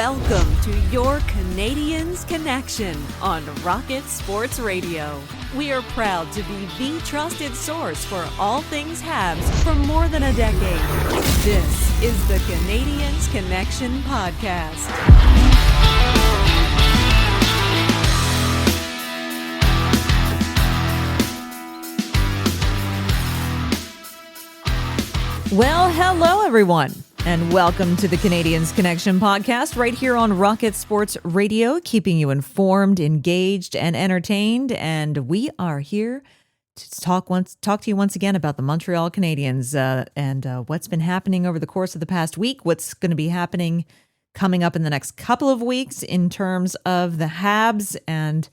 Welcome to your Canadiens Connection on Rocket Sports Radio. We are proud to be the trusted source for all things Habs for more than a decade. This is the Canadiens Connection Podcast. Well, hello everyone, and welcome to the Canadiens Connection Podcast right here on Rocket Sports Radio, keeping you informed, engaged, and entertained. And we are here to talk to you once again about the Montreal Canadiens and what's been happening over the course of the past week, what's going to be happening coming up in the next couple of weeks in terms of the Habs and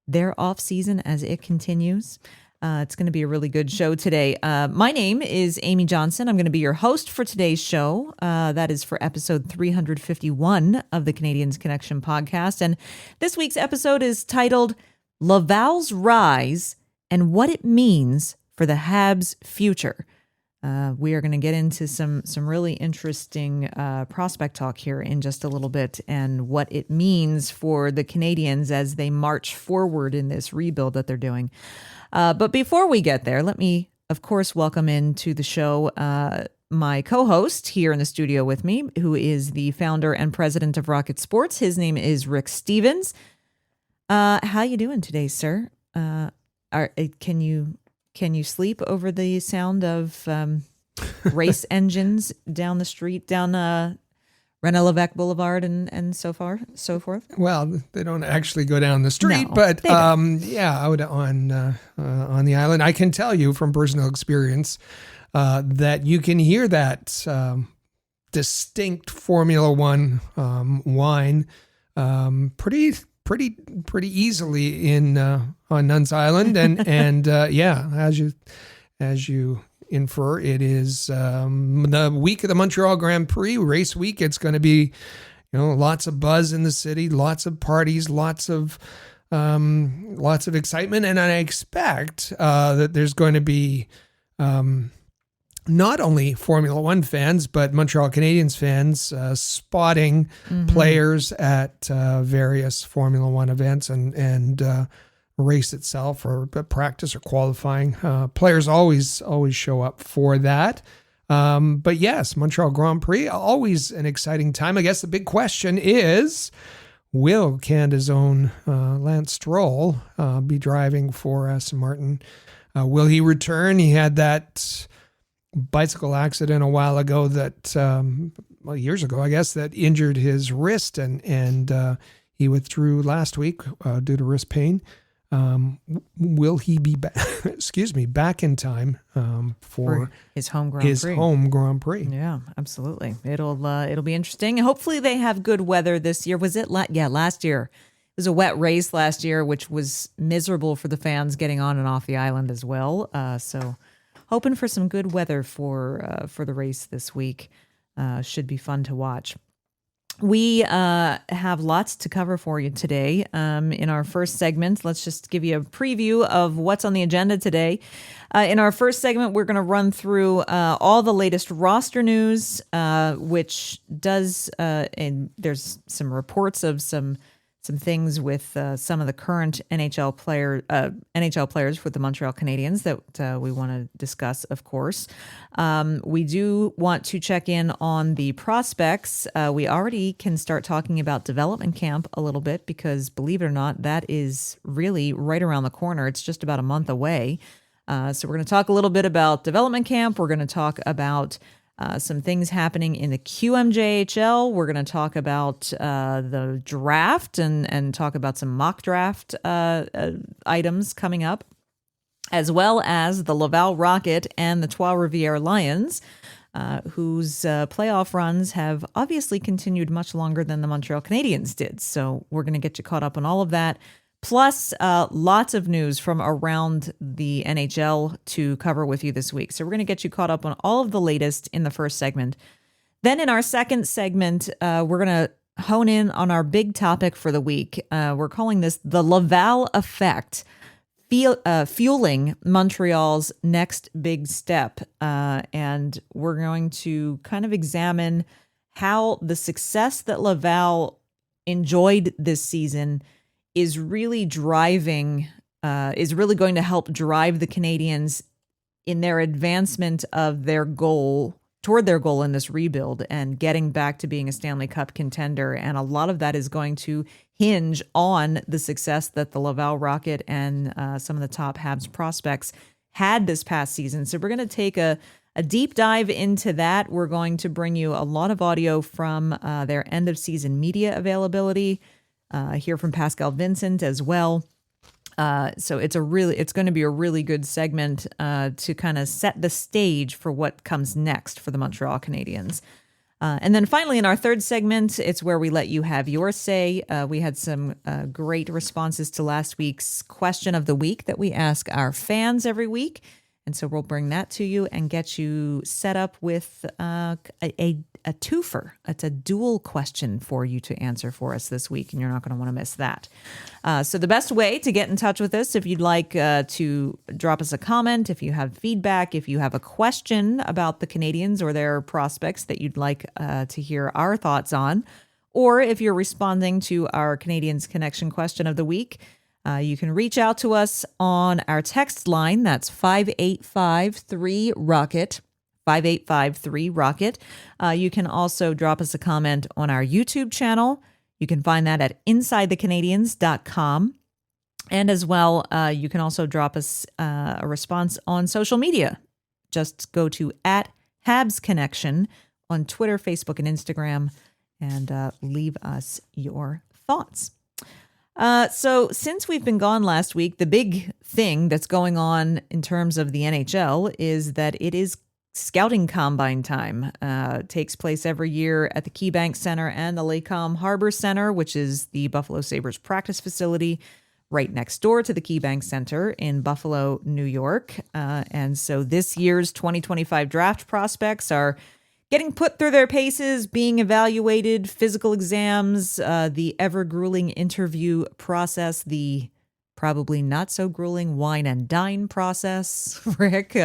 their off season as it continues. It's going to be a really good show today. My name is Amy Johnson. I'm going to be your host for today's show. That is for episode 351 of the Canadiens Connection podcast. And this week's episode is titled Laval's Rise and What It Means for the Habs' Future. We are going to get into some really interesting prospect talk here in just a little bit and what it means for the Canadiens as they march forward in this rebuild that they're doing. But before we get there, let me, of course, welcome into the show my co-host here in the studio with me, who is the founder and president of Rocket Sports. His name is Rick Stevens. How you doing today, sir? Can you sleep over the sound of race engines down the street, down René Lévesque Boulevard and so forth? Well, they don't actually go down the street, No, but out on the island, I can tell you from personal experience that you can hear that distinct Formula One whine pretty easily in on Nuns Island, and as you infer, it is the week of the Montreal Grand Prix race week. It's going to be, lots of buzz in the city, lots of parties, lots of excitement, and I expect that there's going to be not only Formula One fans but Montreal Canadiens fans spotting players at various Formula One events and race itself, or practice or qualifying. Players always show up for that. But yes, Montreal Grand Prix, always an exciting time. I guess the big question is, will Canada's own Lance Stroll be driving for Aston Martin? Will he return? He had that bicycle accident a while ago years ago, I guess, that injured his wrist, and he withdrew last week due to wrist pain. Will he be back in time for his home Grand Prix? Yeah, absolutely. It'll be interesting. Hopefully they have good weather this year. Was it last year? It was a wet race last year, which was miserable for the fans getting on and off the island as well. So hoping for some good weather for the race this week. Should be fun to watch. We have lots to cover for you today. In our first segment, let's just give you a preview of what's on the agenda today. In our first segment, we're going to run through all the latest roster news, which does, and there's some reports of some things with some of the current NHL players with the Montreal Canadiens that we want to discuss, of course. We do want to check in on the prospects. We already can start talking about development camp a little bit because, believe it or not, that is really right around the corner. It's just about a month away. So we're going to talk a little bit about development camp. We're going to talk about some things happening in the QMJHL. We're going to talk about the draft and talk about some mock draft items coming up, as well as the Laval Rocket and the Trois-Rivières Lions, whose playoff runs have obviously continued much longer than the Montreal Canadiens did. So we're going to get you caught up on all of that. Plus, lots of news from around the NHL to cover with you this week. So we're going to get you caught up on all of the latest in the first segment. Then in our second segment, we're going to hone in on our big topic for the week. We're calling this the Laval Effect, fueling Montreal's next big step. And we're going to kind of examine how the success that Laval enjoyed this season is really going to help drive the Canadiens in their advancement of their goal, toward their goal in this rebuild and getting back to being a Stanley Cup contender. And a lot of that is going to hinge on the success that the Laval Rocket and some of the top Habs prospects had this past season. So we're going to take a deep dive into that. We're going to bring you a lot of audio from their end of season media availability, hear from Pascal Vincent as well. So it's going to be a really good segment to kind of set the stage for what comes next for the Montreal Canadiens. And then finally, in our third segment, it's where we let you have your say. We had some great responses to last week's question of the week that we ask our fans every week. And so we'll bring that to you and get you set up with a twofer. It's a dual question for you to answer for us this week, and you're not going to want to miss that. So the best way to get in touch with us, if you'd like to drop us a comment, if you have feedback, if you have a question about the Canadiens or their prospects that you'd like to hear our thoughts on, or if you're responding to our Canadiens Connection question of the week, you can reach out to us on our text line. That's 5853-ROCKET, 5853-ROCKET. You can also drop us a comment on our YouTube channel. You can find that at InsideTheCanadiens.com. And as well, you can also drop us a response on social media. Just go to @HabsConnection on Twitter, Facebook, and Instagram, and leave us your thoughts. So since we've been gone last week, the big thing that's going on in terms of the NHL is that it is scouting combine time. It takes place every year at the KeyBank Center and the Lacombe Harbor Center, which is the Buffalo Sabres practice facility right next door to the KeyBank Center in Buffalo, New York. And so this year's 2025 draft prospects are getting put through their paces, being evaluated, physical exams, the ever-grueling interview process, the probably not so grueling wine and dine process, Rick.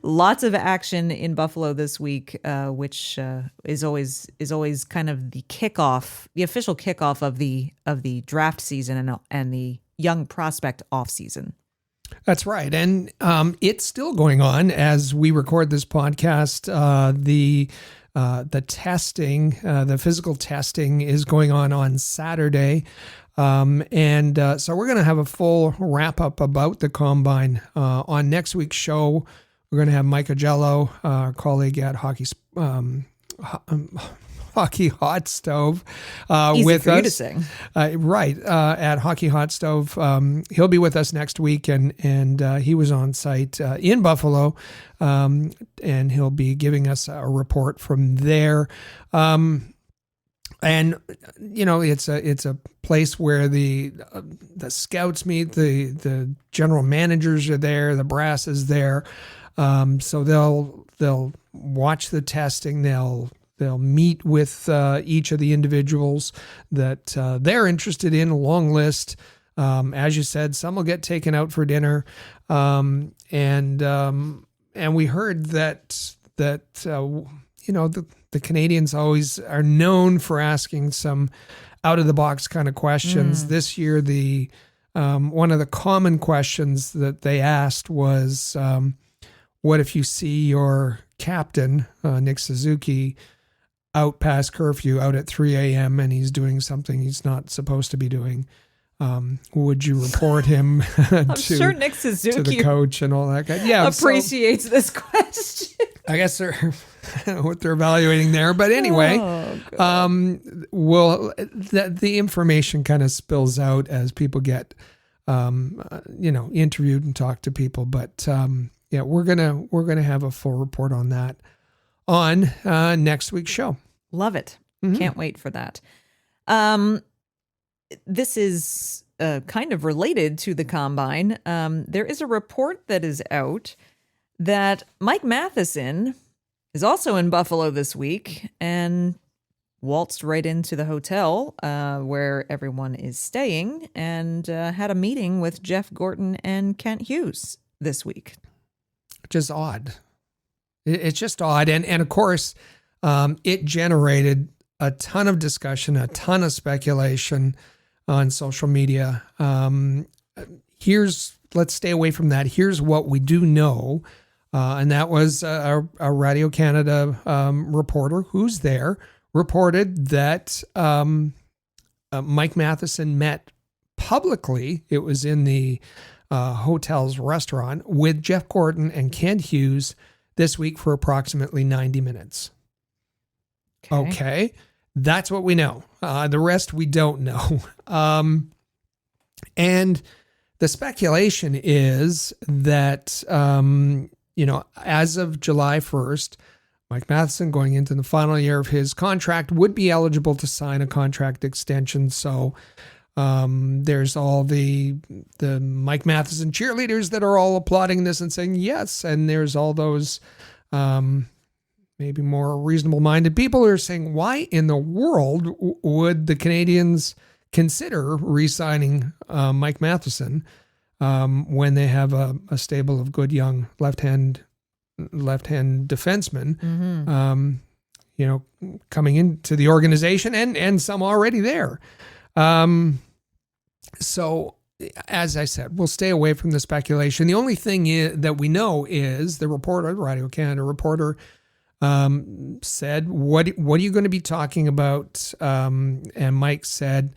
Lots of action in Buffalo this week, which is always kind of the kickoff, the official kickoff of the draft season and the young prospect off season. That's right. And it's still going on as we record this podcast. The testing, the physical testing is going on Saturday. And so we're going to have a full wrap up about the combine on next week's show. We're going to have Mike Agello, our colleague at Hockey Hot Stove, with us. You to sing. Right, at Hockey Hot Stove. He'll be with us next week, and he was on site in Buffalo, and he'll be giving us a report from there. And it's a place where the scouts meet, the general managers are there, the brass is there, so they'll watch the testing, they'll meet with each of the individuals that they're interested in, a long list. As you said, some will get taken out for dinner. And we heard that the Canadiens always are known for asking some out-of-the-box kind of questions. This year, the one of the common questions that they asked was, what if you see your captain, Nick Suzuki, out past curfew, out at 3 a.m., and he's doing something he's not supposed to be doing? Would you report him I'm sure Nick Suzuki to the coach and all that? Yeah, appreciates this question. I guess they're what they're evaluating there, but anyway, the information kind of spills out as people get interviewed and talk to people. But we're gonna have a full report on that on next week's show. Love it. Mm-hmm. Can't wait for that. This is kind of related to the combine. There is a report that is out that Mike Matheson is also in Buffalo this week and waltzed right into the hotel where everyone is staying and had a meeting with Jeff Gorton and Kent Hughes this week. Which is odd. It's just odd. And of course, it generated a ton of discussion, a ton of speculation on social media. Let's stay away from that. Here's what we do know. And that was a Radio Canada reporter who's there reported that Mike Matheson met publicly, it was in the hotel's restaurant, with Jeff Gorton and Kent Hughes this week for approximately 90 minutes. Okay. That's what we know. The rest we don't know. And the speculation is that, as of July 1st, Mike Matheson, going into the final year of his contract, would be eligible to sign a contract extension. So there's all the Mike Matheson cheerleaders that are all applauding this and saying yes. And there's all those maybe more reasonable-minded people who are saying, why in the world would the Canadiens consider re-signing Mike Matheson when they have a stable of good young left-hand defensemen, coming into the organization and some already there. So, as I said, we'll stay away from the speculation. The only thing that we know is the reporter, the Radio Canada reporter, said, what are you going to be talking about? And Mike said,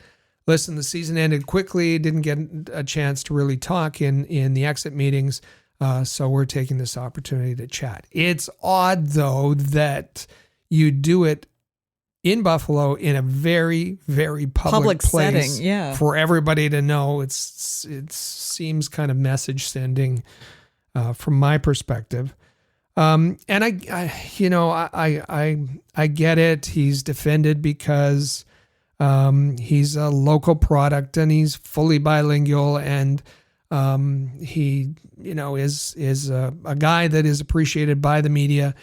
listen, the season ended quickly, didn't get a chance to really talk in the exit meetings, so we're taking this opportunity to chat. It's odd, though, that you do it in Buffalo in a very, very public place setting, for everybody to know. It seems kind of message sending from my perspective. And I get it. He's defended because he's a local product and he's fully bilingual, and he is a guy that is appreciated by the media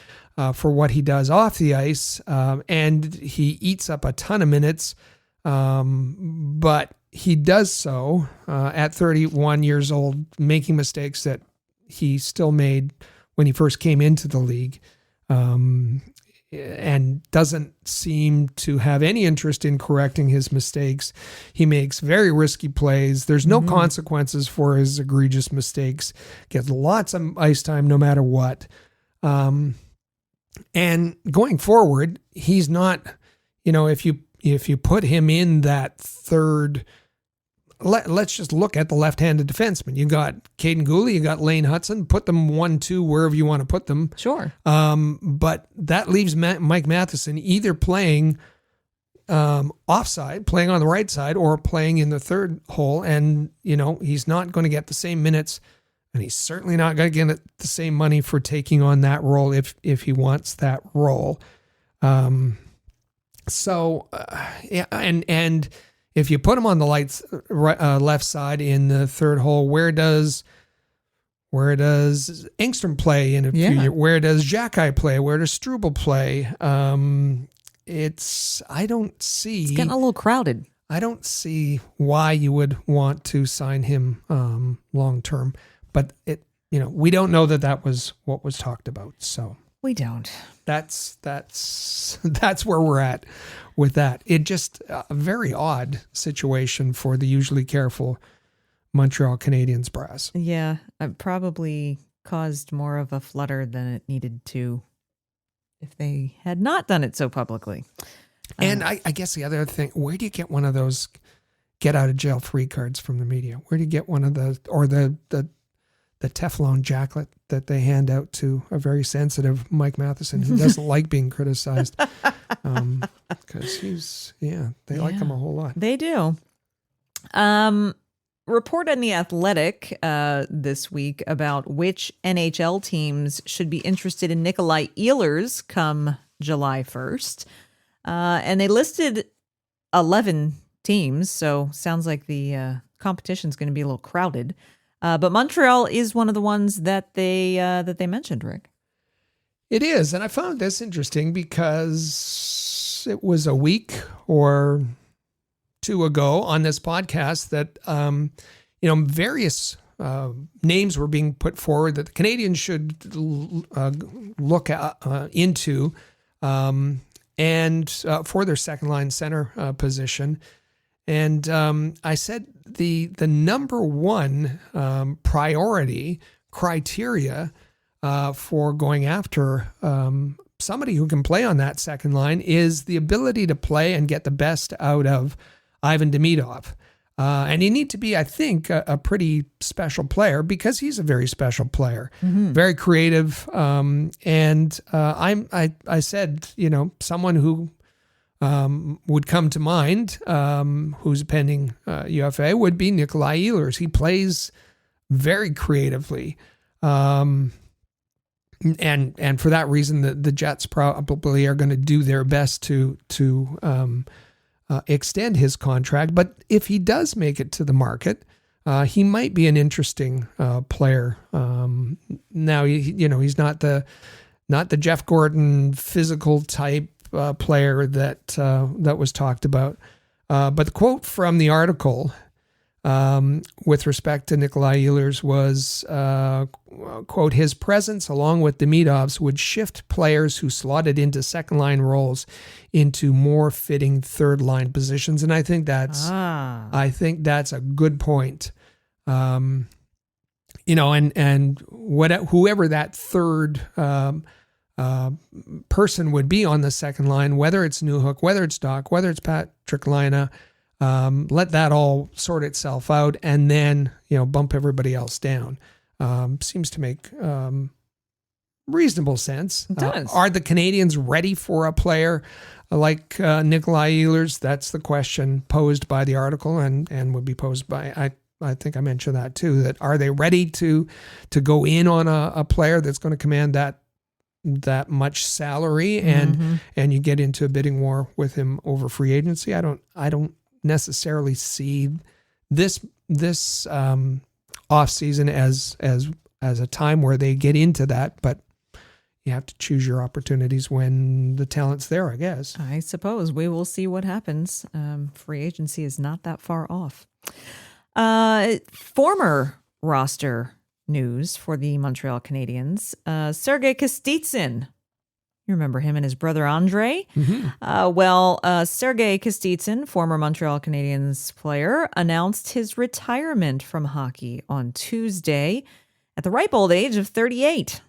for what he does off the ice, and he eats up a ton of minutes, but he does so at 31 years old, making mistakes that he still made when he first came into the league, and doesn't seem to have any interest in correcting his mistakes. He makes very risky plays. There's no consequences for his egregious mistakes. Gets lots of ice time no matter what. And going forward, he's not, if you put him in that third, let's just look at the left-handed defenseman. You got Caden Gooley, you got Lane Hudson. Put them 1-2 wherever you want to put them. Sure. But that leaves Mike Matheson either playing offside, playing on the right side, or playing in the third hole. And, he's not going to get the same minutes, and he's certainly not going to get the same money for taking on that role if he wants that role. And if you put him on the left side in the third hole, where does Engstrom play in a few years? Where does Xhekaj play? Where does Struble play? I don't see. It's getting a little crowded. I don't see why you would want to sign him long term. But we don't know that was what was talked about. So we don't. That's where we're at with that. It just a very odd situation for the usually careful Montreal Canadiens brass. Yeah, it probably caused more of a flutter than it needed to if they had not done it so publicly. And I guess the other thing, where do you get one of those get out of jail free cards from the media? Where do you get one of the Teflon jacket that they hand out to a very sensitive Mike Matheson who doesn't like being criticized? Because they like him a whole lot. They do. Report in The Athletic this week about which NHL teams should be interested in Nikolai Ehlers come July 1st. And they listed 11 teams, so sounds like the competition's going to be a little crowded. But Montreal is one of the ones that they mentioned, Rick. It is, and I found this interesting because it was a week or two ago on this podcast that various names were being put forward that the Canadiens should look into and for their second line center position. And I said the number one priority criteria for going after somebody who can play on that second line is the ability to play and get the best out of Ivan Demidov. And you need to be, I think, a pretty special player, because he's a very special player, very creative. And I said, someone who would come to mind, who's a pending UFA, would be Nikolai Ehlers. He plays very creatively. And for that reason, the Jets probably are going to do their best to extend his contract. But if he does make it to the market, he might be an interesting player. Now, he's not the Jeff Gordon physical type player that was talked about. But the quote from the article with respect to Nikolai Ehlers was, quote, his presence along with Demidov's would shift players who slotted into second line roles into more fitting third line positions. And I think that's a good point. And whoever that third person would be on the second line, whether it's Newhook, whether it's Doc, whether it's Patrick Laine, let that all sort itself out, and then bump everybody else down. Seems to make reasonable sense. It does. Are the Canadiens ready for a player like Nikolai Ehlers? That's the question posed by the article, and would be posed by I think I mentioned that too. That are they ready to go in on a player that's going to command that much salary, and you get into a bidding war with him over free agency? I don't necessarily see this off season as a time where they get into that, but you have to choose your opportunities when the talent's there, I guess. I suppose we will see what happens. Free agency is not that far off. Former roster news for the Montreal Canadiens. Sergei Kostitsyn. You remember him and his brother Andre? Sergei Kostitsyn, former Montreal Canadiens player, announced his retirement from hockey on Tuesday at the ripe old age of 38.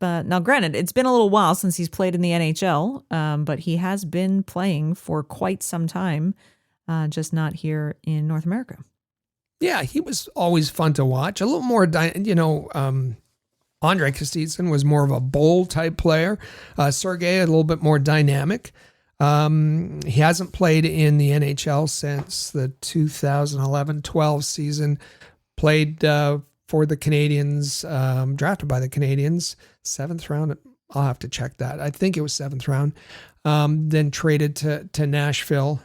Now, granted, it's been a little while since he's played in the NHL, but he has been playing for quite some time, just not here in North America. Yeah, he was always fun to watch. A little more, Andre Kostitsyn was more of a bold type player. Sergei, a little bit more dynamic. He hasn't played in the NHL since the 2011-12 season. Played for the Canadiens, drafted by the Canadiens, 7th round. I'll have to check that. I think it was 7th round. Then traded to Nashville.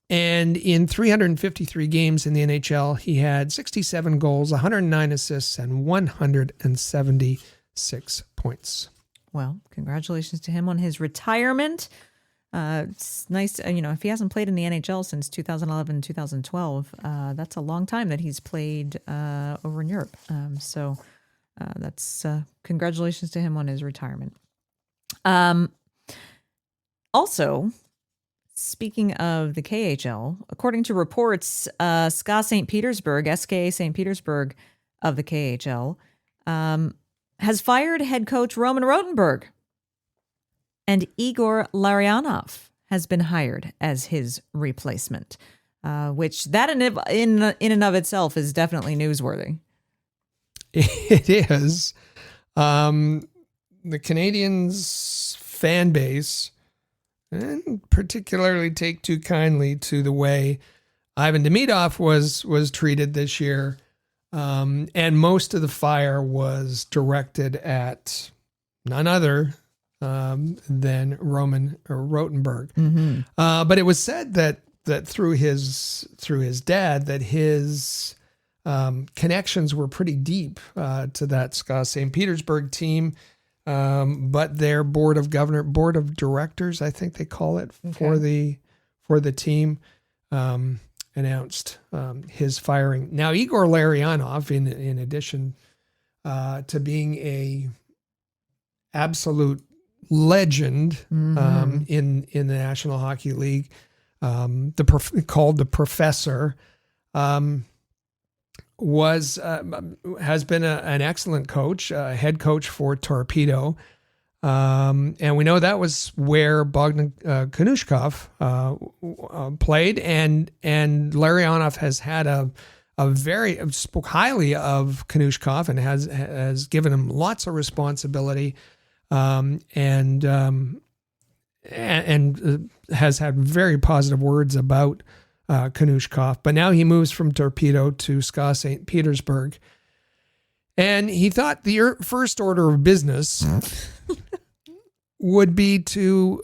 And in 353 games in the NHL, he had 67 goals, 109 assists, and 176 points. Well, congratulations to him on his retirement. It's nice, if he hasn't played in the NHL since 2011, 2012, that's a long time that he's played over in Europe. So that's congratulations to him on his retirement. Also, speaking of the KHL, according to reports, SKA St. Petersburg of the KHL, has fired head coach Roman Rotenberg, and Igor Larionov has been hired as his replacement, which that in and of itself is definitely newsworthy. It is. The Canadiens fan base, and particularly take too kindly to the way Ivan Demidov was treated this year. And most of the fire was directed at none other than Roman Rotenberg. But it was said that through his dad, that his connections were pretty deep to that SKA St. Petersburg team. But their board of directors, I think they call it, for the team, announced his firing. Now, Igor Larionov, in addition to being a absolute legend in the National Hockey League, called the Professor, has been an excellent coach, head coach for Torpedo. And we know that was where Bogdan Konushkov played, and Larionov has had spoke highly of Konushkov and has given him lots of responsibility, and has had very positive words about Konushkov. But now he moves from Torpedo to SKA St. Petersburg, and he thought the first order of business would be to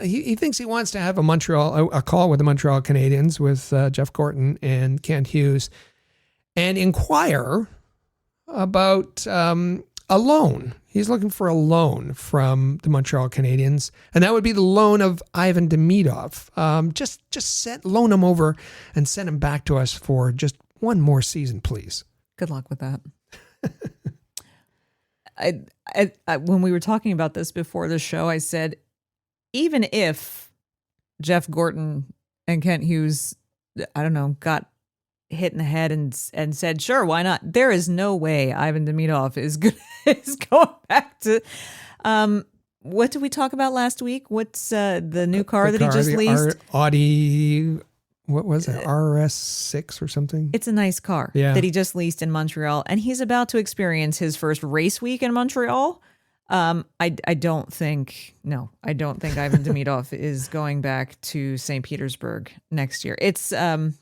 he thinks he wants to have a call with the Montreal Canadiens with Jeff Gorton and Kent Hughes and inquire about a loan. He's looking for a loan from the Montreal Canadiens, and that would be the loan of Ivan Demidov. Just loan him over and send him back to us for just one more season, please. Good luck with that. I when we were talking about this before the show, I said, even if Jeff Gorton and Kent Hughes, I don't know, got hit in the head and said, sure, why not? There is no way Ivan Demidov is going back to. What did we talk about last week? What's the new car that he just leased? Audi. What was it? RS6 or something? It's a nice car that he just leased in Montreal, and he's about to experience his first race week in Montreal. I don't think Ivan Demidov is going back to St. Petersburg next year. It's no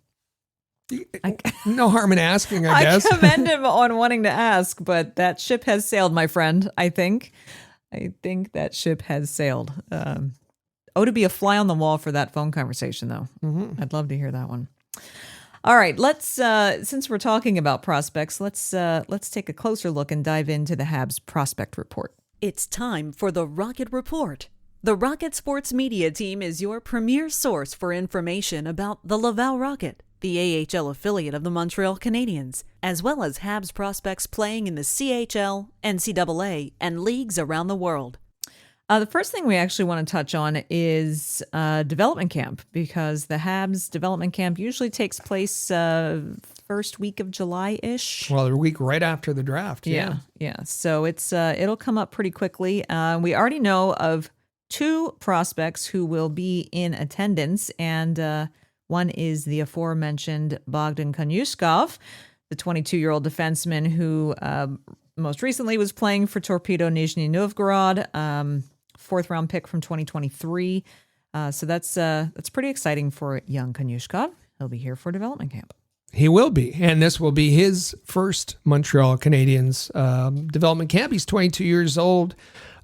harm in asking, I guess. I commend him on wanting to ask, but that ship has sailed, my friend. I think that ship has sailed. To be a fly on the wall for that phone conversation, though. Mm-hmm. I'd love to hear that one. All right, let's since we're talking about prospects, let's take a closer look and dive into the Habs prospect report. It's time for the Rocket Report. The Rocket Sports Media Team is your premier source for information about the Laval Rocket, the AHL affiliate of the Montreal Canadiens, as well as Habs prospects playing in the CHL, NCAA, and leagues around the world. The first thing we actually want to touch on is development camp, because the Habs development camp usually takes place first week of July-ish. Well, the week right after the draft. Yeah. So it'll come up pretty quickly. We already know of 2 prospects who will be in attendance, and one is the aforementioned Bogdan Konushkov, the 22-year-old defenseman who most recently was playing for Torpedo Nizhny Novgorod. 4th round pick from 2023. So that's pretty exciting for young Konushkov. He'll be here for development camp. He will be, and this will be his first Montreal Canadiens development camp. He's 22 years old,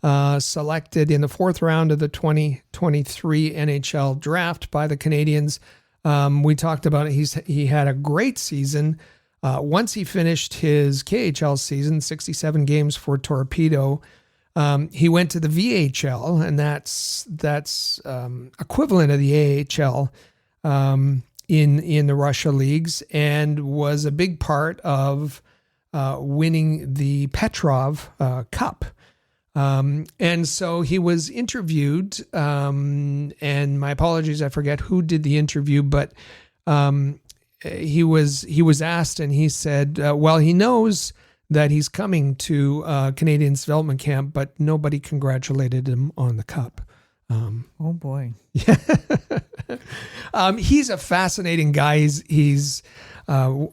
selected in the 4th round of the 2023 NHL draft by the Canadiens. We talked about it. He had a great season. Once he finished his KHL season, 67 games for Torpedo, he went to the VHL, and that's equivalent of the AHL in the Russia leagues, and was a big part of winning the Petrov Cup. And so he was interviewed, and my apologies, I forget who did the interview, but he was asked, and he said, well, he knows that he's coming to Canadiens development camp, but nobody congratulated him on the cup. Oh boy. Yeah. He's a fascinating guy. He's a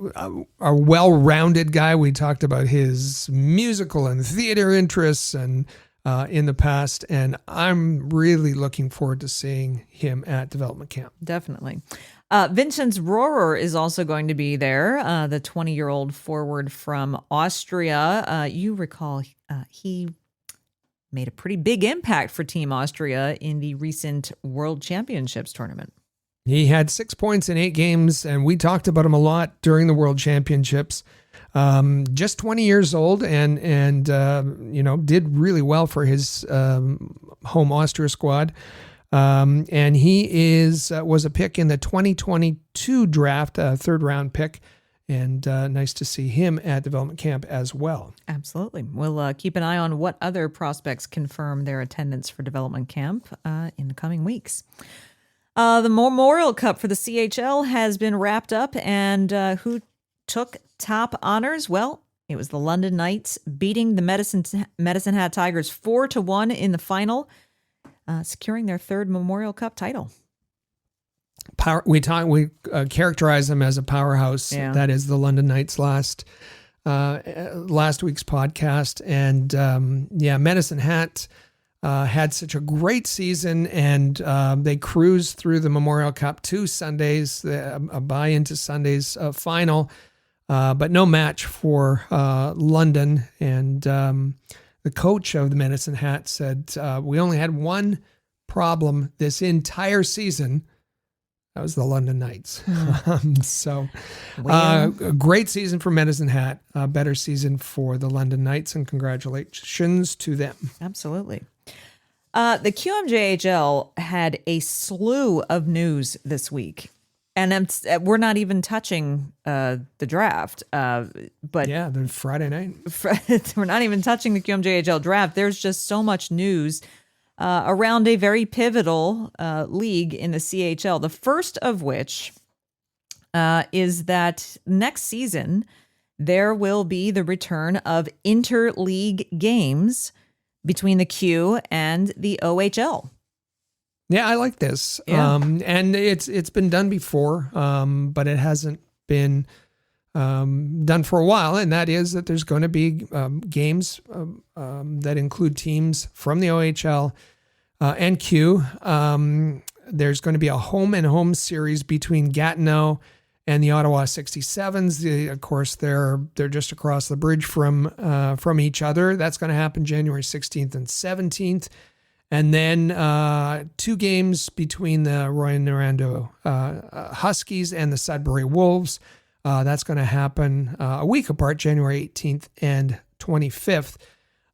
well-rounded guy. We talked about his musical and theater interests and in the past, and I'm really looking forward to seeing him at development camp. Definitely. Vincenz Rohrer is also going to be there, the 20-year-old forward from Austria. You recall he made a pretty big impact for Team Austria in the recent World Championships tournament. He had 6 points in 8 games, and we talked about him a lot during the World Championships. Just 20 years old, and did really well for his home Austria squad. And he was a pick in the 2022 draft, a 3rd round pick, And nice to see him at development camp as well. Absolutely. We'll keep an eye on what other prospects confirm their attendance for development camp in the coming weeks. The Memorial Cup for the CHL has been wrapped up, and who took top honors? Well, it was the London Knights beating the Medicine Hat Tigers 4-1 in the final, securing their third Memorial Cup title. We characterize them as a powerhouse. Yeah. That is the London Knights last week's podcast. And Medicine Hat had such a great season, and they cruised through the Memorial Cup 2 Sundays, a bye into Sunday's final, but no match for London. And the coach of the Medicine Hat said, we only had one problem this entire season. That was the London Knights. A great season for Medicine Hat, a better season for the London Knights, and congratulations to them. Absolutely. The QMJHL had a slew of news this week, and we're not even touching the draft. But yeah, the Friday night. We're not even touching the QMJHL draft. There's just so much news around a very pivotal league in the CHL. The first of which is that next season there will be the return of interleague games between the Q and the OHL. Yeah, I like this. Yeah. And it's been done before, but it hasn't been done for a while. And that is that there's going to be games that include teams from the OHL and Q. There's going to be a home-and-home series between Gatineau and the Ottawa 67s. Of course, they're just across the bridge from each other. That's going to happen January 16th and 17th. And then 2 games between the Rouen-Noranda Huskies and the Sudbury Wolves. That's going to happen a week apart, January 18th and 25th.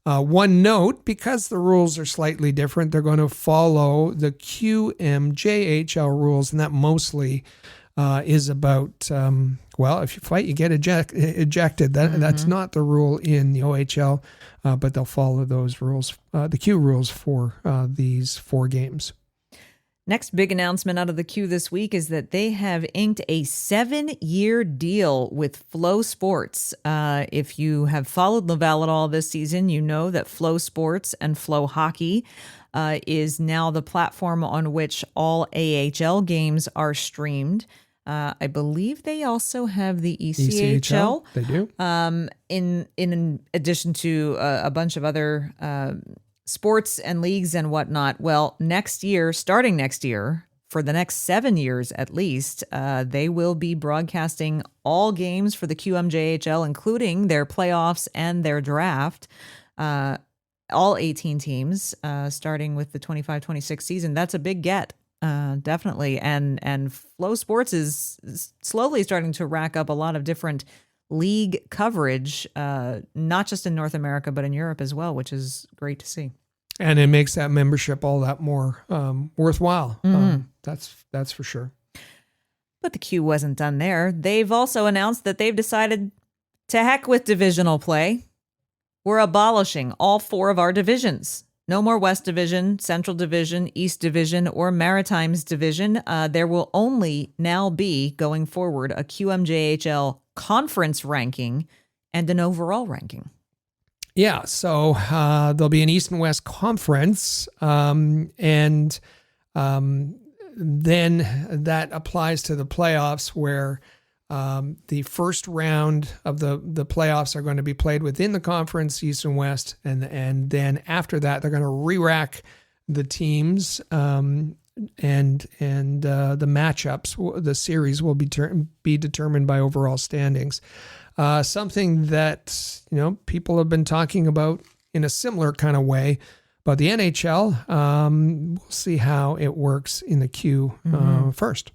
One note, because the rules are slightly different, they're going to follow the QMJHL rules, and that mostly is about, if you fight, you get ejected. That's not the rule in the OHL, but they'll follow those rules, the Q rules for these 4 games. Next big announcement out of the Q this week is that they have inked a 7-year deal with Flow Sports. If you have followed Laval at all this season, you know that Flow Sports and Flow Hockey is now the platform on which all AHL games are streamed. I believe they also have the ECHL. They do. In addition to a bunch of other sports and leagues and whatnot. Well, starting next year, for the next 7 years at least, they will be broadcasting all games for the QMJHL, including their playoffs and their draft. All 18 teams, starting with the 25-26 season. That's a big get. Definitely. And Flow Sports is slowly starting to rack up a lot of different league coverage, not just in North America, but in Europe as well, which is great to see. And it makes that membership all that more worthwhile. Mm-hmm. That's for sure. But the Q wasn't done there. They've also announced that they've decided to heck with divisional play. We're abolishing all 4 of our divisions. No more West Division, Central Division, East Division, or Maritimes Division. There will only now be, going forward, a QMJHL conference ranking and an overall ranking. Yeah, so there'll be an East and West conference, and then that applies to the playoffs, where the first round of the playoffs are going to be played within the conference, East and West, and then after that they're going to re-rack the teams, and the matchups, the series will be determined by overall standings. Something that people have been talking about in a similar kind of way, but the NHL, we'll see how it works in the Q first.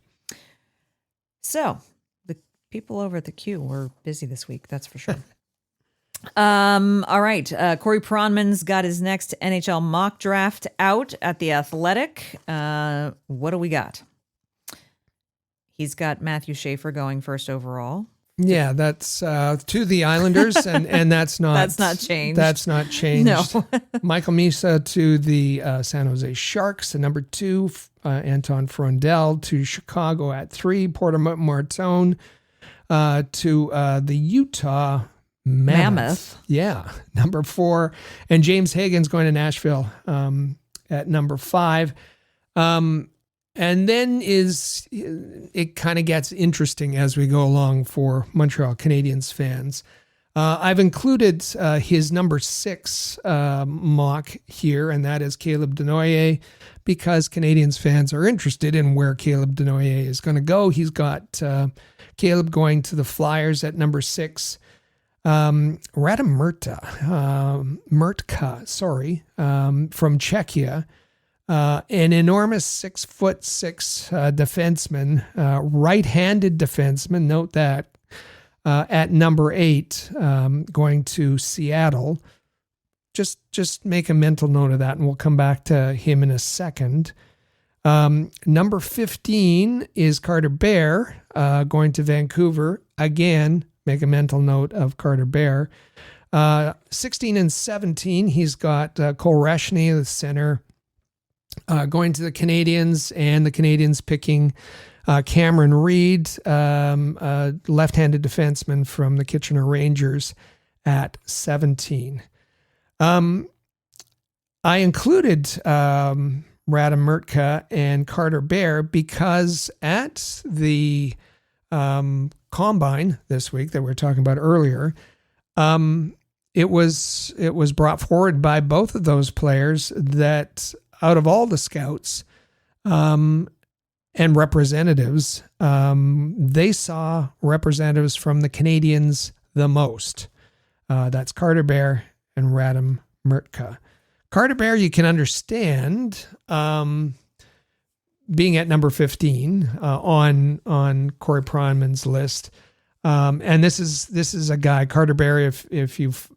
So the people over at the Q were busy this week, that's for sure. All right. Corey Pronman's got his next NHL mock draft out at The Athletic. What do we got? He's got Matthew Schaefer going first overall Yeah, that's to the Islanders, and that's not changed. That's not changed. No. Michael Misa to the San Jose Sharks at number 2. Anton Frondel to Chicago at 3. Porter Martone to the Utah Mammoth. Yeah, number 4. And James Higgins going to Nashville at number 5. And then it kind of gets interesting as we go along for Montreal Canadiens fans. I've included his number 6 mock here, and that is Caleb Denoyer, because Canadiens fans are interested in where Caleb Denoyer is going to go. He's got Caleb going to the Flyers at number 6. Radim Mrtka, from Czechia. An enormous 6'6" defenseman, right-handed defenseman. Note that at number 8, going to Seattle. Just make a mental note of that, and we'll come back to him in a second. Number 15 is Carter Bear, going to Vancouver. Again, make a mental note of Carter Bear. 16 and 17, he's got Cole Reshny, the center, going to the Canadiens, and the Canadiens picking Cameron Reed, a left-handed defenseman from the Kitchener Rangers, at 17. I included Radim Mrtka and Carter Bear because at the combine this week that we were talking about earlier, it was brought forward by both of those players that out of all the scouts and representatives, they saw representatives from the Canadiens the most. That's Carter Bear and Radim Mrtka. Carter Bear, you can understand being at number 15 on Corey Pronman's list. And this is a guy, Carter Bear, if you've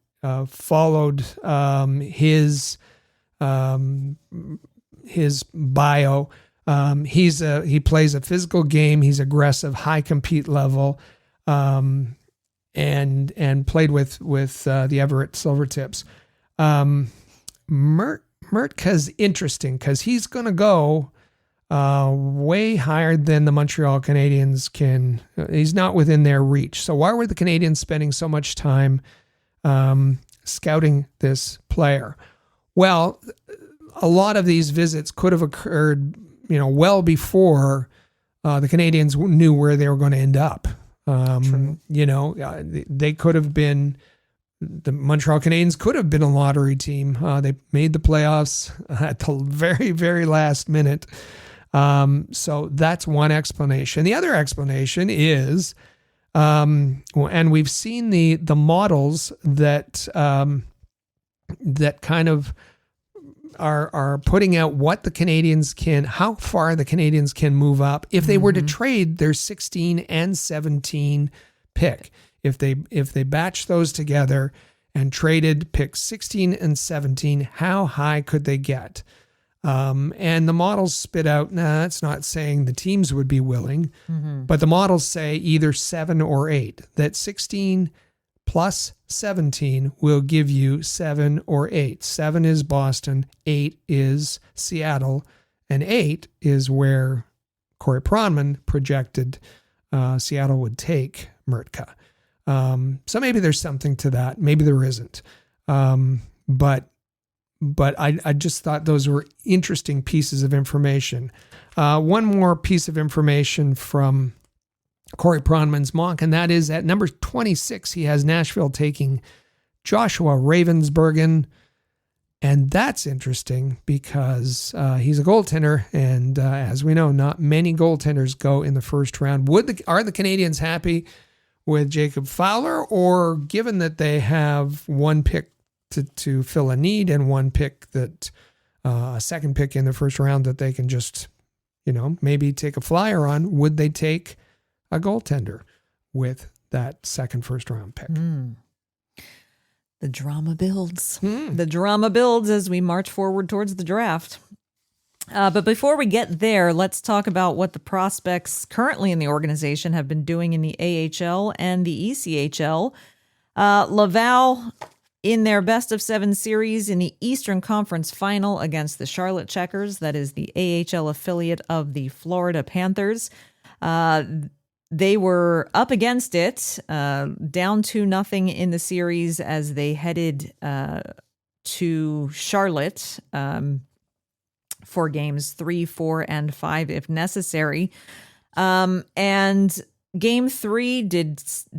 followed his bio, he plays a physical game. He's aggressive, high compete level, and played with the Everett Silvertips. Mrtka's interesting because he's going to go way higher than the Montreal Canadiens can. He's not within their reach. So why were the Canadiens spending so much time scouting this player? Well, a lot of these visits could have occurred, well before the Canadiens knew where they were going to end up. They could have been, the Montreal Canadiens could have been a lottery team. They made the playoffs at the very, very last minute. So that's one explanation. The other explanation is, and we've seen the models that kind of are putting out what the Canadiens how far the Canadiens can move up if they were to trade their 16 and 17 pick. If they batch those together and traded picks 16 and 17, how high could they get? And the models spit out, it's not saying the teams would be willing, but the models say either 7 or 8, that 16 plus 17 will give you 7 or 8. 7 is Boston, 8 is Seattle, and 8 is where Corey Pronman projected Seattle would take Mrtka. So maybe there's something to that. Maybe there isn't. But I just thought those were interesting pieces of information. One more piece of information from Corey Pronman's mock, and that is at number 26, he has Nashville taking Joshua Ravensbergen. And that's interesting because he's a goaltender, and as we know, not many goaltenders go in the first round. Are the Canadiens happy with Jacob Fowler, or given that they have one pick to fill a need and one pick that a second pick in the first round that they can just, maybe take a flyer on, would they take a goaltender with that second first round pick? The drama builds. The drama builds as we march forward towards the draft. But before we get there, let's talk about what the prospects currently in the organization have been doing in the AHL and the ECHL. Laval in their best of 7 series in the Eastern Conference Final against the Charlotte Checkers, that is the AHL affiliate of the Florida Panthers. They were up against it, down 2-0 in the series as they headed to Charlotte for games 3, 4, and 5 if necessary. And Game 3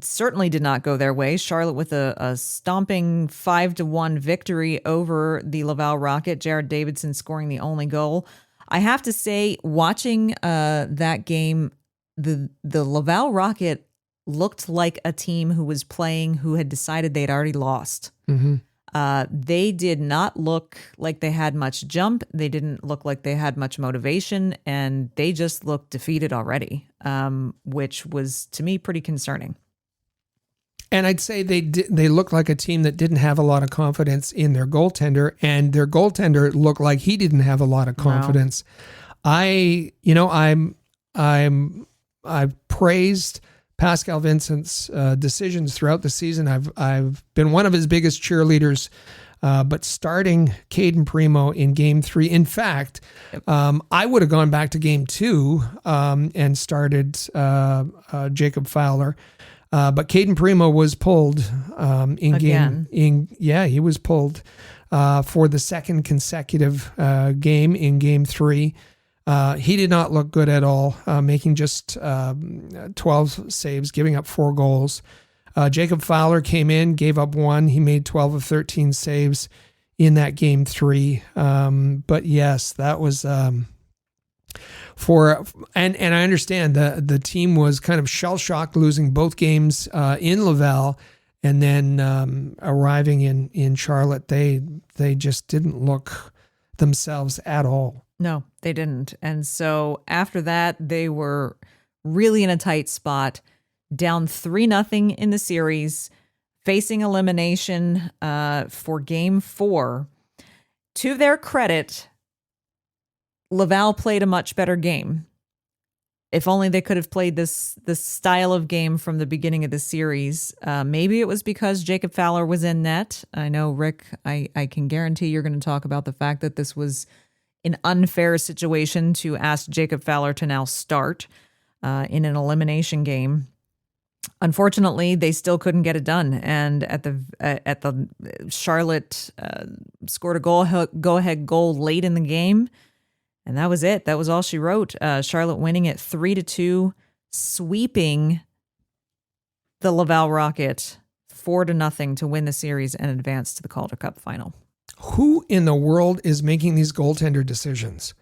certainly did not go their way. Charlotte with a stomping 5-1 victory over the Laval Rocket. Jared Davidson scoring the only goal. I have to say, watching that game, the Laval Rocket looked like a team who was playing who had decided they'd already lost. Mm-hmm. They did not look like they had much jump. They didn't look like they had much motivation, and they just looked defeated already, which was, to me, pretty concerning. And I'd say they looked like a team that didn't have a lot of confidence in their goaltender, and their goaltender looked like he didn't have a lot of confidence. No. I've praised Pascal Vincent's decisions throughout the season. I've been one of his biggest cheerleaders, but starting Caden Primo in Game 3, in fact, I would have gone back to Game 2 and started Jacob Fowler, but Caden Primo was pulled in Again. he was pulled for the second consecutive game in Game 3. He did not look good at all, making just 12 saves, giving up 4 goals. Jacob Fowler came in, gave up 1. He made 12 of 13 saves in that Game 3. But yes, that was and I understand the team was kind of shell-shocked, losing both games in Laval, and then arriving in Charlotte. They just didn't look themselves at all. No, they didn't. And so after that, they were really in a tight spot, down 3-0 in the series, facing elimination for Game 4. To their credit, Laval played a much better game. If only they could have played this style of game from the beginning of the series. Maybe it was because Jacob Fowler was in net. I know, Rick, I can guarantee you're going to talk about the fact that this was an unfair situation to ask Jacob Fowler to now start in an elimination game. Unfortunately, they still couldn't get it done, and at the Charlotte scored a go-ahead goal late in the game, and that was it. That was all she wrote. Charlotte winning it 3-2, sweeping the Laval Rocket 4-0 to win the series and advance to the Calder Cup final. Who in the world is making these goaltender decisions?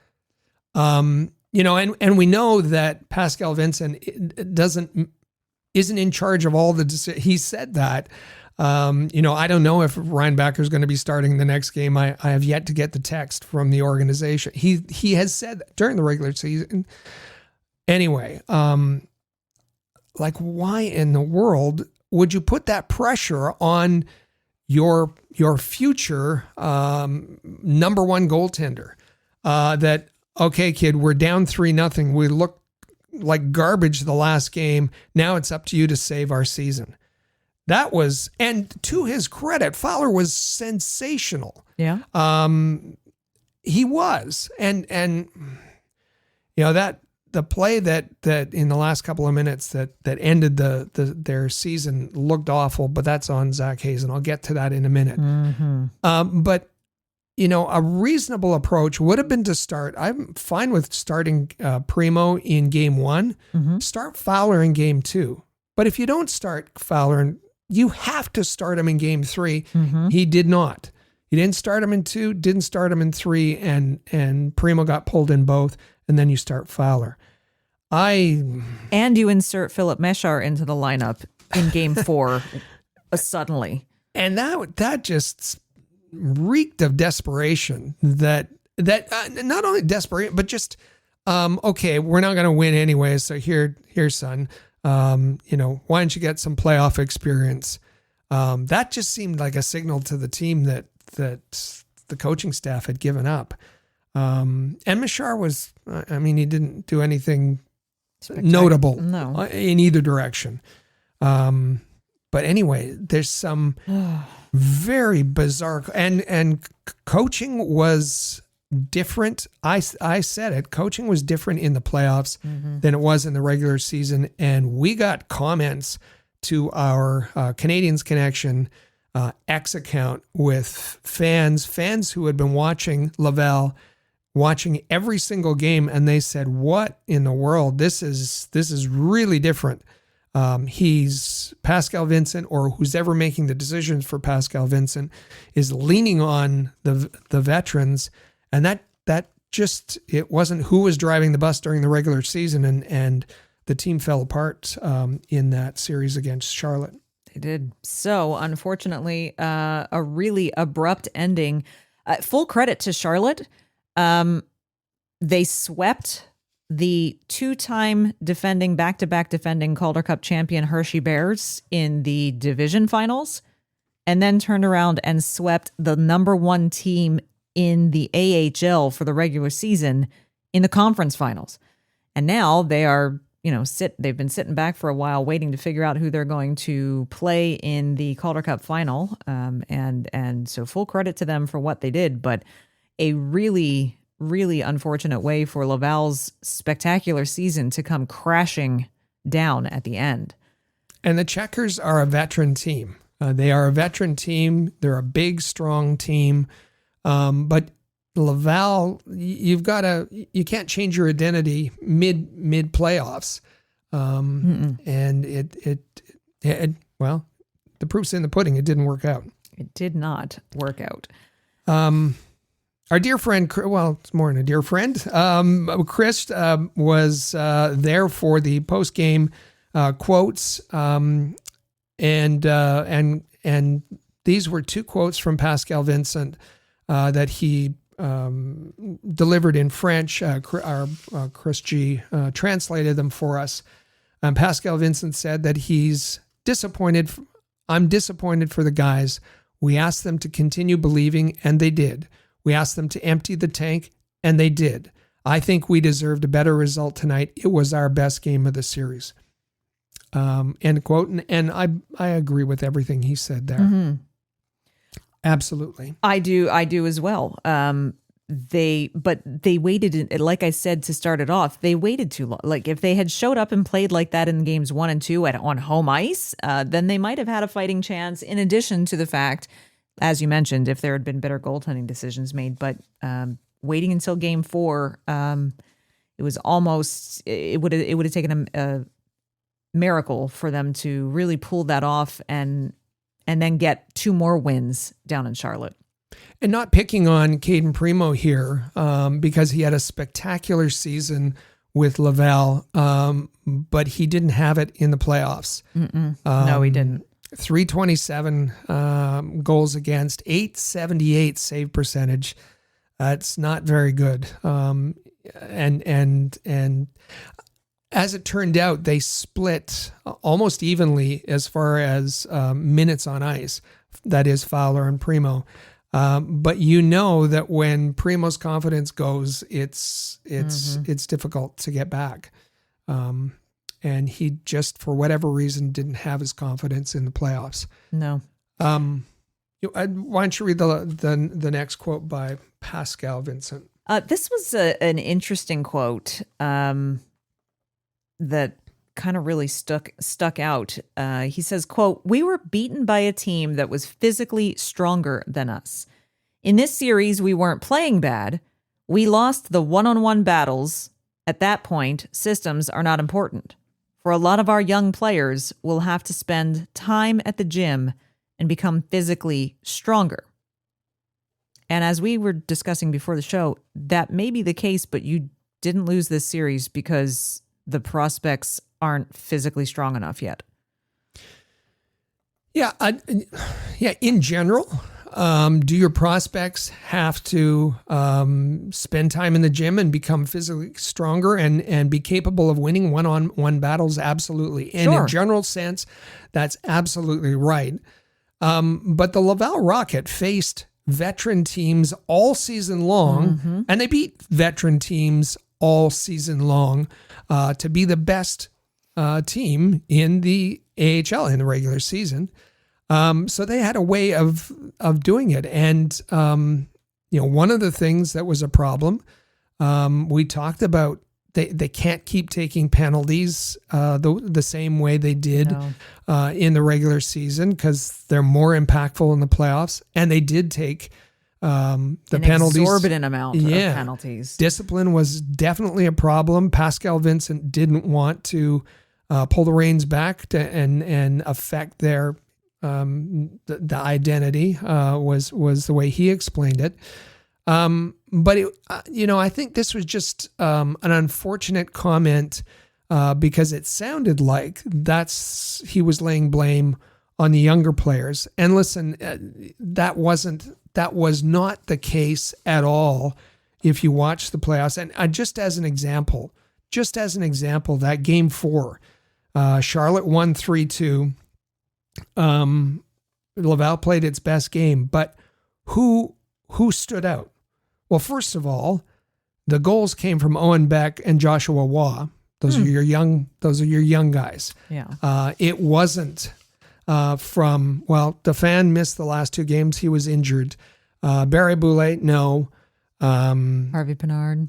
And we know that Pascal Vincent isn't in charge of all the decisions. He said that. I don't know if Ryan Backer is going to be starting the next game. I have yet to get the text from the organization. He has said that during the regular season. Anyway, why in the world would you put that pressure on your future number one goaltender? That, okay, kid, we're down 3-0. We looked like garbage the last game. Now it's up to you to save our season. That was, and to his credit, Fowler was sensational. Yeah. He was. And that the play that in the last couple of minutes that ended their season looked awful, but that's on Zach Hayes, and I'll get to that in a minute. Mm-hmm. But a reasonable approach would have been to start. I'm fine with starting Primo in Game 1. Mm-hmm. Start Fowler in Game 2. But if you don't start Fowler, you have to start him in Game 3. Mm-hmm. He did not. He didn't start him in 2, didn't start him in 3, and Primo got pulled in both, and then you start Fowler. And you insert Philip Meshar into the lineup in Game 4 suddenly. And that just reeked of desperation. That not only desperation, but just okay, we're not going to win anyway. So here, son, why don't you get some playoff experience? That just seemed like a signal to the team that the coaching staff had given up. And Machar was, he didn't do anything notable in either direction. But anyway, there's some very bizarre, and coaching was different. I said it. Coaching was different in the playoffs than it was in the regular season, and we got comments to our Canadiens Connection X account with fans who had been watching Laval, watching every single game, and they said, "What in the world? This is really different." He's Pascal Vincent, or who's ever making the decisions for Pascal Vincent, is leaning on the veterans, and that just, it wasn't who was driving the bus during the regular season, and the team fell apart in that series against Charlotte. They did. So unfortunately, a really abrupt ending. Full credit to Charlotte. They swept the two-time back-to-back defending Calder Cup champion Hershey Bears in the division finals, and then turned around and swept the number one team in the AHL for the regular season in the conference finals. And now they are, they've been sitting back for a while waiting to figure out who they're going to play in the Calder Cup final. And so full credit to them for what they did, but a really, really unfortunate way for Laval's spectacular season to come crashing down at the end. And the Checkers are a veteran team. They are a veteran team. They're a big, strong team. But Laval, you can't change your identity mid playoffs. And the proof's in the pudding. It didn't work out. It did not work out. Our dear friend, well, it's more than a dear friend, Chris was there for the post-game quotes, and these were two quotes from Pascal Vincent that he delivered in French. Chris G translated them for us. Pascal Vincent said that he's disappointed. I'm disappointed for the guys. We asked them to continue believing, and they did. We asked them to empty the tank, and they did. I think we deserved a better result tonight. It was our best game of the series. End quote. And I agree with everything he said there. Mm-hmm. Absolutely. I do as well. They waited, like I said, to start it off, they waited too long. Like if they had showed up and played like that in games 1 and 2 on home ice, then they might have had a fighting chance, in addition to the fact, as you mentioned, if there had been better goaltending decisions made. But waiting until game 4, it was almost, it would have taken a miracle for them to really pull that off and then get 2 more wins down in Charlotte. And not picking on Caden Primo here, because he had a spectacular season with Laval, but he didn't have it in the playoffs. No, he didn't. 327 goals against, 878 save percentage. It's not very good. And as it turned out, they split almost evenly as far as minutes on ice. That is Fowler and Primo. But you know that when Primo's confidence goes, it's difficult to get back. And he just, for whatever reason, didn't have his confidence in the playoffs. No. Why don't you read the next quote by Pascal Vincent? This was an interesting quote that kind of really stuck out. He says, quote, "We were beaten by a team that was physically stronger than us. In this series, we weren't playing bad. We lost the one-on-one battles. At that point, systems are not important. For a lot of our young players, we'll have to spend time at the gym and become physically stronger." And as we were discussing before the show, that may be the case, but you didn't lose this series because the prospects aren't physically strong enough yet. Yeah. In general, do your prospects have to spend time in the gym and become physically stronger and be capable of winning one-on-one battles? Absolutely. And in general sense, that's absolutely right. But the Laval Rocket faced veteran teams all season long, and they beat veteran teams all season long to be the best team in the AHL in the regular season. So they had a way of doing it. And, one of the things that was a problem, we talked about, they can't keep taking penalties the same way they did in the regular season because they're more impactful in the playoffs. And they did take the penalties. Exorbitant amount of penalties. Discipline was definitely a problem. Pascal Vincent didn't want to pull the reins back and affect their the identity was the way he explained it. But I think this was just an unfortunate comment because it sounded like he was laying blame on the younger players. And listen, that was not the case at all. If you watch the playoffs, and just as an example, that game 4, Charlotte won 3-2. Laval played its best game, but who stood out? Well, first of all, the goals came from Owen Beck and Joshua Waugh. Those are your young guys. Yeah. It wasn't the fan missed the last 2 games. He was injured. Barry Boulay, no. Harvey Pinard.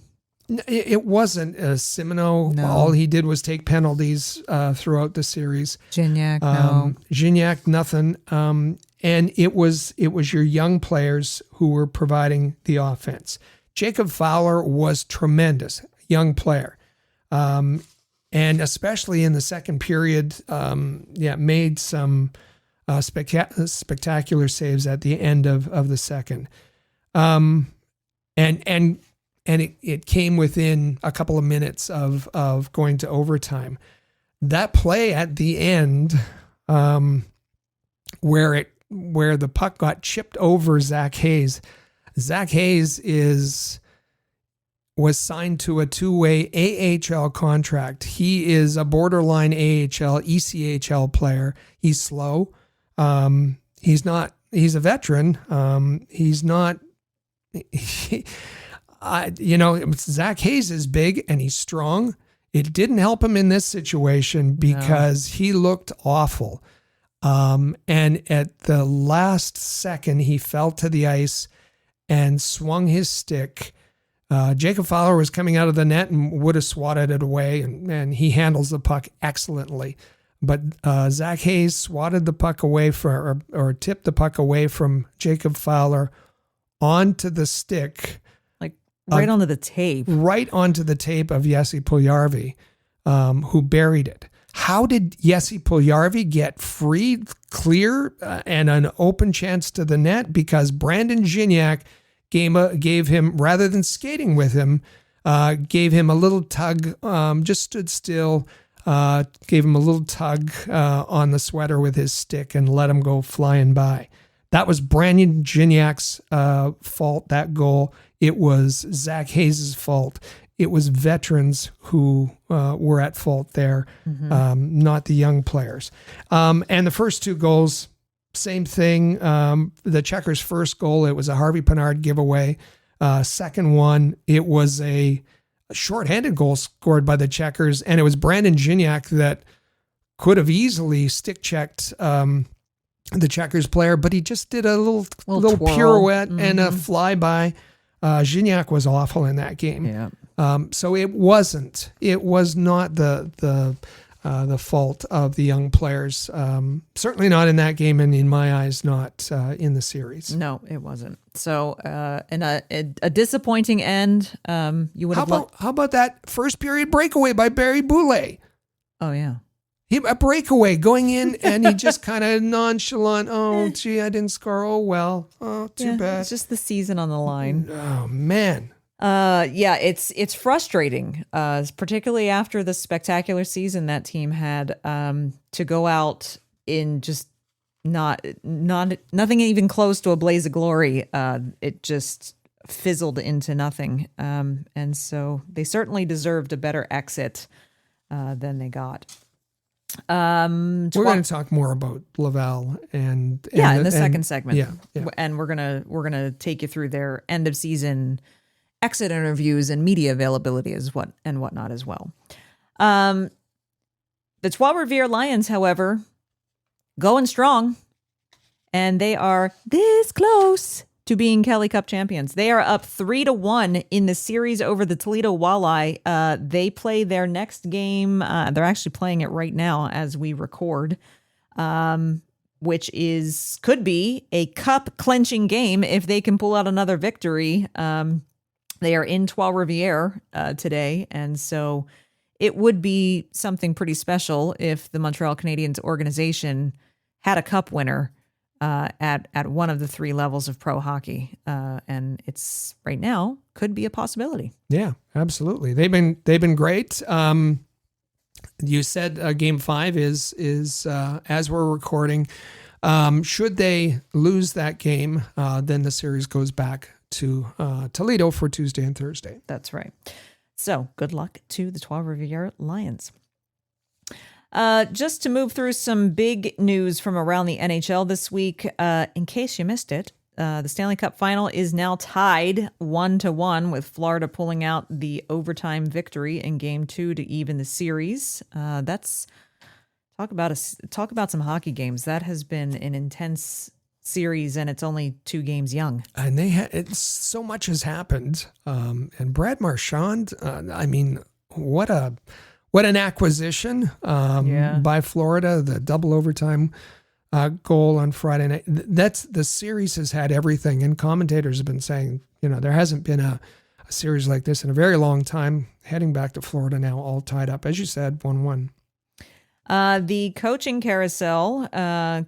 It wasn't Simoneau. No. All he did was take penalties throughout the series. Gignac, no. Gignac, nothing. And it was your young players who were providing the offense. Jacob Fowler was tremendous, young player. And especially in the second period, made some spectacular saves at the end of the second. And it came within a couple of minutes of going to overtime. That play at the end, where the puck got chipped over Zach Hayes. Zach Hayes was signed to a 2-way AHL contract. He is a borderline AHL, ECHL player. He's slow. He's a veteran. He's not. Zach Hayes is big and he's strong. It didn't help him in this situation because he looked awful. And at the last second, he fell to the ice and swung his stick. Jacob Fowler was coming out of the net and would have swatted it away, and he handles the puck excellently. But Zach Hayes swatted the puck away or tipped the puck away from Jacob Fowler onto the stick. Right onto the tape. Right onto the tape of Jesse Puljujarvi, who buried it. How did Jesse Puljujarvi get free, clear, and an open chance to the net? Because Brandon Gignac gave him, rather than skating with him, gave him a little tug, just stood still, gave him a little tug on the sweater with his stick and let him go flying by. That was Brandon Gignac's fault, that goal. It was Zach Hayes' fault. It was veterans who were at fault there, not the young players. And the first 2 goals, same thing. The Checkers' first goal, it was a Harvey Pinard giveaway. Second one, it was a shorthanded goal scored by the Checkers, and it was Brandon Gignac that could have easily stick-checked the Checkers player, but he just did a little pirouette and a flyby. Gignac was awful in that game. Yeah. So it was not the fault of the young players. Certainly not in that game, and in my eyes, not in the series. No, it wasn't. So, and a disappointing end. You would have. How about that first period breakaway by Barry Boulay? Oh yeah. A breakaway going in, and he just kind of nonchalant. Oh, gee, I didn't score. Oh, well. Oh, too bad. It's just the season on the line. Oh, man. It's frustrating, particularly after the spectacular season that team had, to go out in just nothing even close to a blaze of glory. It just fizzled into nothing. And so they certainly deserved a better exit than they got. We're going to talk more about Laval and in the second segment. Yeah. And we're gonna take you through their end of season exit interviews and media availability and whatnot as well. The Trois-Rivières Lions, however, going strong, and they are this close to being Kelly Cup champions. They are up 3-1 in the series over the Toledo Walleye. They play their next game. They're actually playing it right now as we record, which could be a cup clinching game if they can pull out another victory. They are in Trois-Rivières today, and so it would be something pretty special if the Montreal Canadiens organization had a cup winner at one of the three levels of pro hockey, and it's right now could be a possibility. Yeah, absolutely. They've been great. You said Game 5 is as we're recording. Should they lose that game, then the series goes back to Toledo for Tuesday and Thursday. That's right. So good luck to the Trois-Rivières Lions. Just to move through some big news from around the NHL this week, in case you missed it, the Stanley Cup Final is now tied 1-1 with Florida pulling out the overtime victory in Game 2 to even the series. That's talk about some hockey games. That has been an intense series, and it's only 2 games young. And it's so much has happened. And Brad Marchand, I mean, what an acquisition by Florida, the double overtime goal on Friday night. The series has had everything, and commentators have been saying, there hasn't been a series like this in a very long time, heading back to Florida now, all tied up. As you said, 1-1. The coaching carousel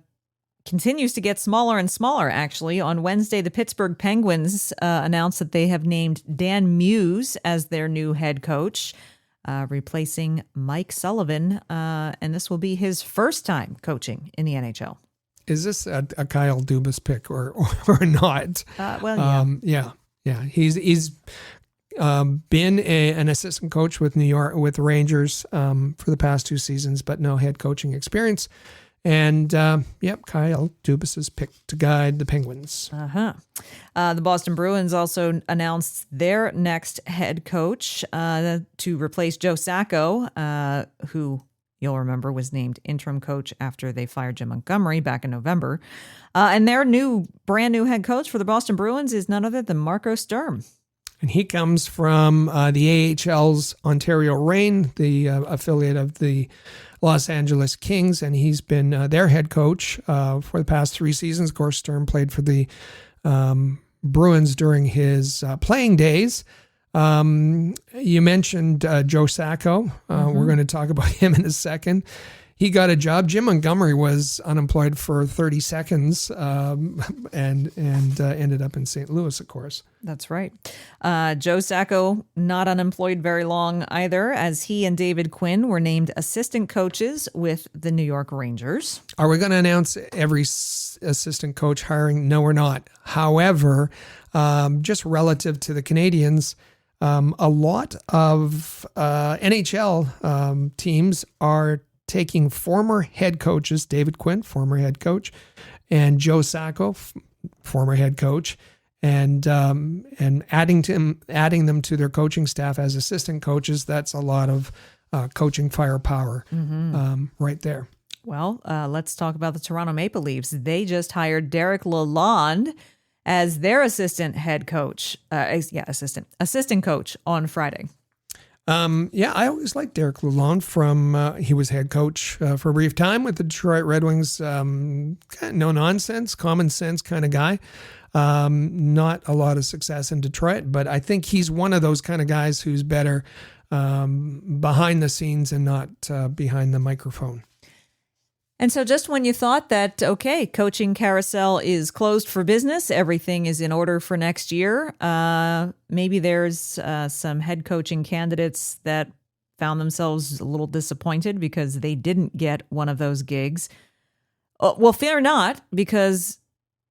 continues to get smaller and smaller, actually. On Wednesday, the Pittsburgh Penguins announced that they have named Dan Muse as their new head coach, replacing Mike Sullivan, and this will be his first time coaching in the NHL. Is this a Kyle Dubas pick or not? Yeah. He's been an assistant coach with New York with Rangers for the past 2 seasons, but no head coaching experience. And Kyle Dubas is picked to guide the Penguins. The Boston Bruins also announced their next head coach to replace Joe Sacco, who you'll remember was named interim coach after they fired Jim Montgomery back in November. And their brand new head coach for the Boston Bruins is none other than Marco Sturm. And he comes from the AHL's Ontario Reign, the affiliate of the Los Angeles Kings, and he's been their head coach for the past 3 seasons. Of course, Sturm played for the Bruins during his playing days. You mentioned Joe Sacco. We're going to talk about him in a second. He got a job. Jim Montgomery was unemployed for 30 seconds and ended up in St. Louis, of course. That's right. Joe Sacco, not unemployed very long either, as he and David Quinn were named assistant coaches with the New York Rangers. Are we going to announce every assistant coach hiring? No, we're not. However, just relative to the Canadiens, a lot of NHL teams are taking former head coaches, David Quinn, former head coach, and Joe Sacco, former head coach, and adding them to their coaching staff as assistant coaches. That's a lot of coaching firepower right there. Well, let's talk about the Toronto Maple Leafs. They just hired Derek Lalonde as their assistant head coach. Assistant coach on Friday. I always liked Derek Lalonde he was head coach for a brief time with the Detroit Red Wings. No nonsense, common sense kind of guy. Not a lot of success in Detroit, but I think he's one of those kind of guys who's better behind the scenes and not behind the microphone. And so just when you thought that, okay, coaching carousel is closed for business, everything is in order for next year, maybe there's some head coaching candidates that found themselves a little disappointed because they didn't get one of those gigs. Well, fear not, because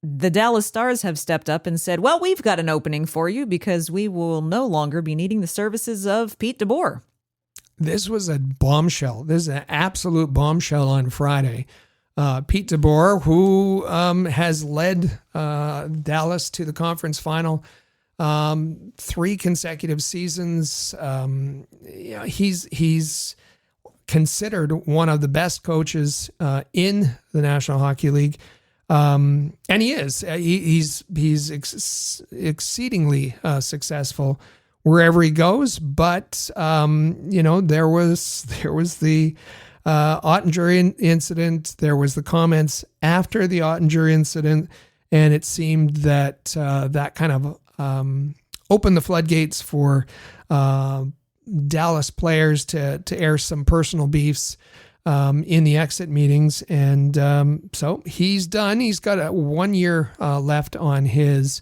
the Dallas Stars have stepped up and said, well, we've got an opening for you because we will no longer be needing the services of Pete DeBoer. This was a bombshell. This is an absolute bombshell on Friday. Pete DeBoer, who has led Dallas to the conference final 3 consecutive seasons. He's considered one of the best coaches in the National Hockey League. And he is. He's exceedingly successful wherever he goes. But there was the Ottinger incident. There was the comments after the Ottinger incident, and it seemed that that kind of opened the floodgates for Dallas players to air some personal beefs in the exit meetings. And so he's done. He's got 1 year left on his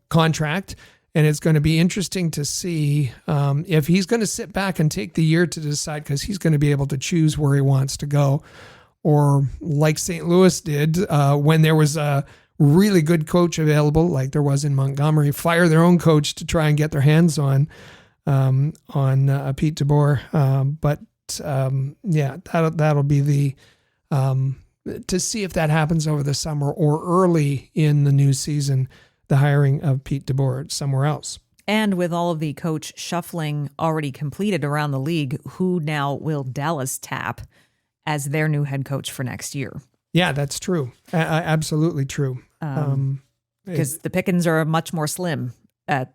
contract. And it's going to be interesting to see if he's going to sit back and take the year to decide, because he's going to be able to choose where he wants to go. Or like St. Louis did when there was a really good coach available, like there was in Montgomery, fire their own coach to try and get their hands on Pete DeBoer. But that'll be the to see if that happens over the summer or early in the new season, the hiring of Pete DeBoer somewhere else. And with all of the coach shuffling already completed around the league, who now will Dallas tap as their new head coach for next year? Yeah, that's true. Absolutely true. Because the pickings are much more slim at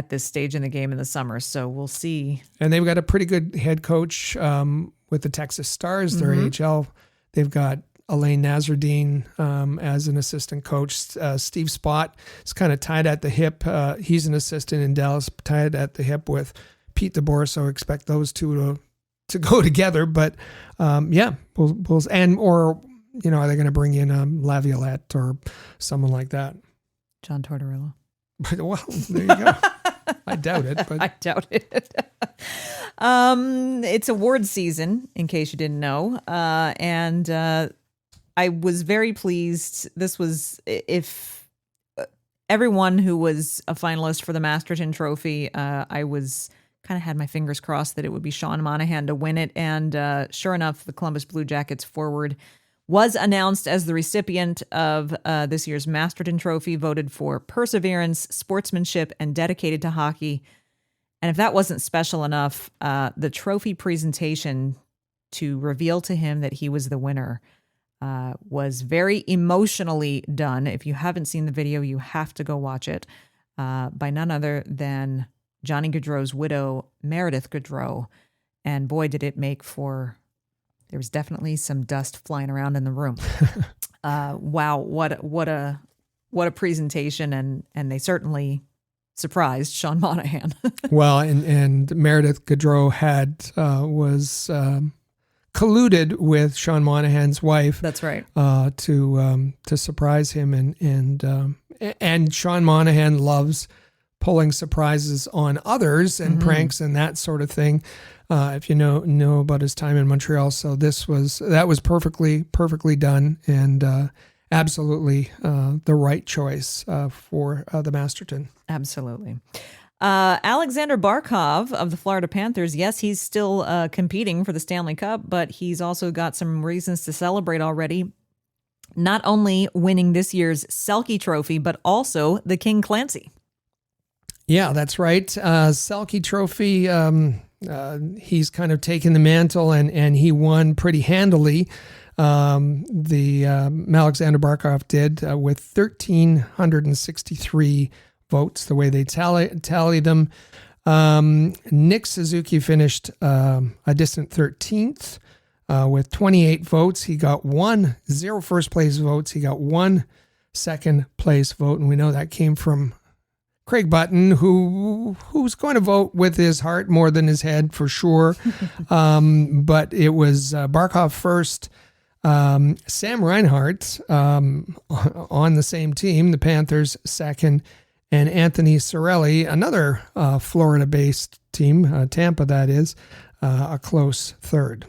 this stage in the game in the summer. So we'll see. And they've got a pretty good head coach with the Texas Stars, their AHL. They've got Elaine Nazardine as an assistant coach. Steve Spott is kind of tied at the hip. He's an assistant in Dallas, tied at the hip with Pete DeBoer. So expect those two to go together. But are they going to bring in Laviolette or someone like that? John Tortorella. Well, there you go. I doubt it. But I doubt it. It's award season, in case you didn't know. And I was very pleased. This was, if everyone who was a finalist for the Masterton Trophy, I was kind of had my fingers crossed that it would be Sean Monahan to win it. And sure enough, the Columbus Blue Jackets forward was announced as the recipient of this year's Masterton Trophy, voted for perseverance, sportsmanship, and dedicated to hockey. And if that wasn't special enough, the trophy presentation to reveal to him that he was the winner was very emotionally done. If you haven't seen the video, you have to go watch it, by none other than Johnny Gaudreau's widow, Meredith Gaudreau. And boy, did it make for... There was definitely some dust flying around in the room. Wow, what a presentation, and they certainly surprised Sean Monahan. Well, and Meredith Gaudreau was colluded with Sean Monahan's wife. That's right. To surprise him, and Sean Monahan loves pulling surprises on others and pranks and that sort of thing. If you know about his time in Montreal. So that was perfectly done, and absolutely the right choice for the Masterton. Absolutely. Alexander Barkov of the Florida Panthers, yes, he's still competing for the Stanley Cup, but he's also got some reasons to celebrate already. Not only winning this year's Selke Trophy, but also the King Clancy. Yeah, that's right. Selke Trophy, he's kind of taken the mantle, and he won pretty handily. The Alexander Barkov did with 1,363 votes, the way they tally them. Nick Suzuki finished a distant 13th with 28 votes. He got 0 first place votes. He got 1 second place vote, and we know that came from Craig Button, who's going to vote with his heart more than his head for sure. But it was Barkov first, Sam Reinhart on the same team, the Panthers second, and Anthony Cirelli, another Florida-based team, Tampa that is, a close third.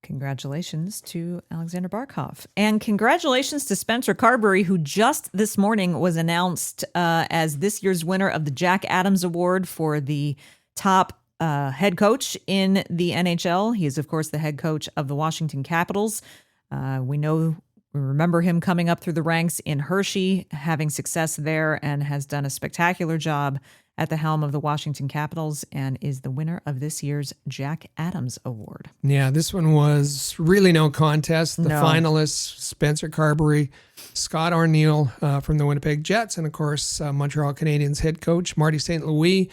Congratulations to Alexander Barkov. And congratulations to Spencer Carberry, who just this morning was announced as this year's winner of the Jack Adams Award for the top head coach in the NHL. He is, of course, the head coach of the Washington Capitals. We remember him coming up through the ranks in Hershey, having success there, and has done a spectacular job at the helm of the Washington Capitals and is the winner of this year's Jack Adams Award. Yeah, this one was really no contest. The No. finalists, Spencer Carberry, Scott Arniel from the Winnipeg Jets, and of course, Montreal Canadiens head coach Marty St. Louis.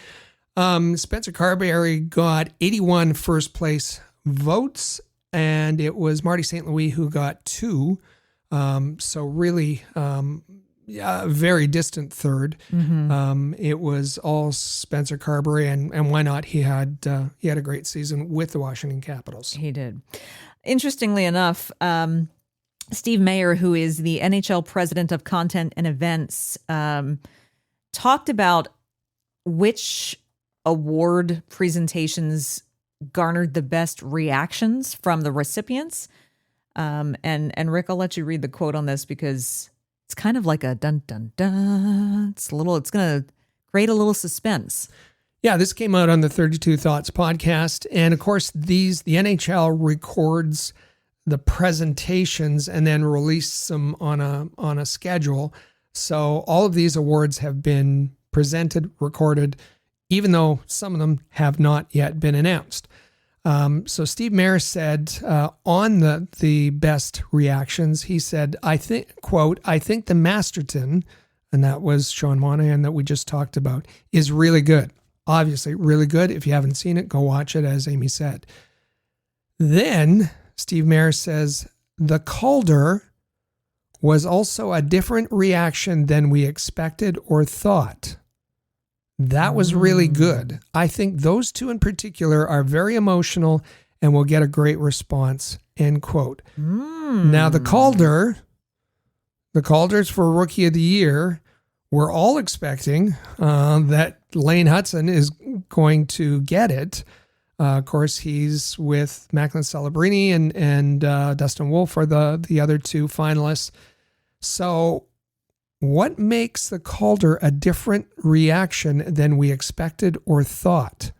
Spencer Carberry got 81 first place votes, and it was Marty St. Louis who got 2. So really, a very distant third. It was all Spencer Carberry, and why not? He had a great season with the Washington Capitals. He did. Interestingly enough, Steve Mayer, who is the NHL president of content and events, talked about which award presentations garnered the best reactions from the recipients. And Rick, I'll let you read the quote on this because it's kind of like a dun dun dun. It's going to create a little suspense. Yeah, this came out on the 32 Thoughts podcast. And of course, the NHL records the presentations and then release them on a schedule. So all of these awards have been presented, recorded, even though some of them have not yet been announced. So Steve Mayer said on the best reactions, he said, I think the Masterton, and that was Sean Monahan that we just talked about, is really good. Obviously, really good. If you haven't seen it, go watch it, as Amy said. Then Steve Mayer says, the Calder was also a different reaction than we expected or thought. That was really good. I think those two in particular are very emotional and will get a great response, end quote. Now, the Calders for Rookie of the Year, we're all expecting that Lane Hudson is going to get it. Of course, he's with Macklin Celebrini and Dustin Wolf are the other two finalists. So what makes the Calder a different reaction than we expected or thought?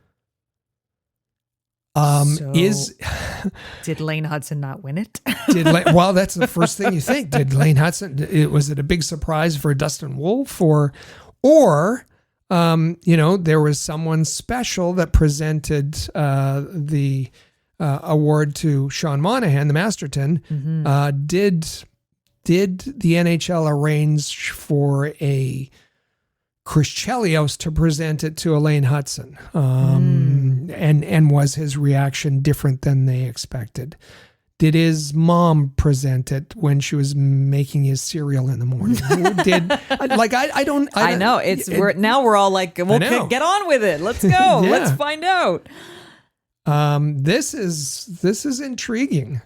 Did Lane Hudson not win it? Well, that's the first thing you think. Did Lane Hudson? Was it a big surprise for Dustin Wolf, or there was someone special that presented the award to Sean Monahan, the Masterton? Did the NHL arrange for a Chris Chelios to present it to Elaine Hudson? And was his reaction different than they expected? Did his mom present it when she was making his cereal in the morning? I know we're all like, well, get on with it. Let's go. Yeah. Let's find out. This is intriguing.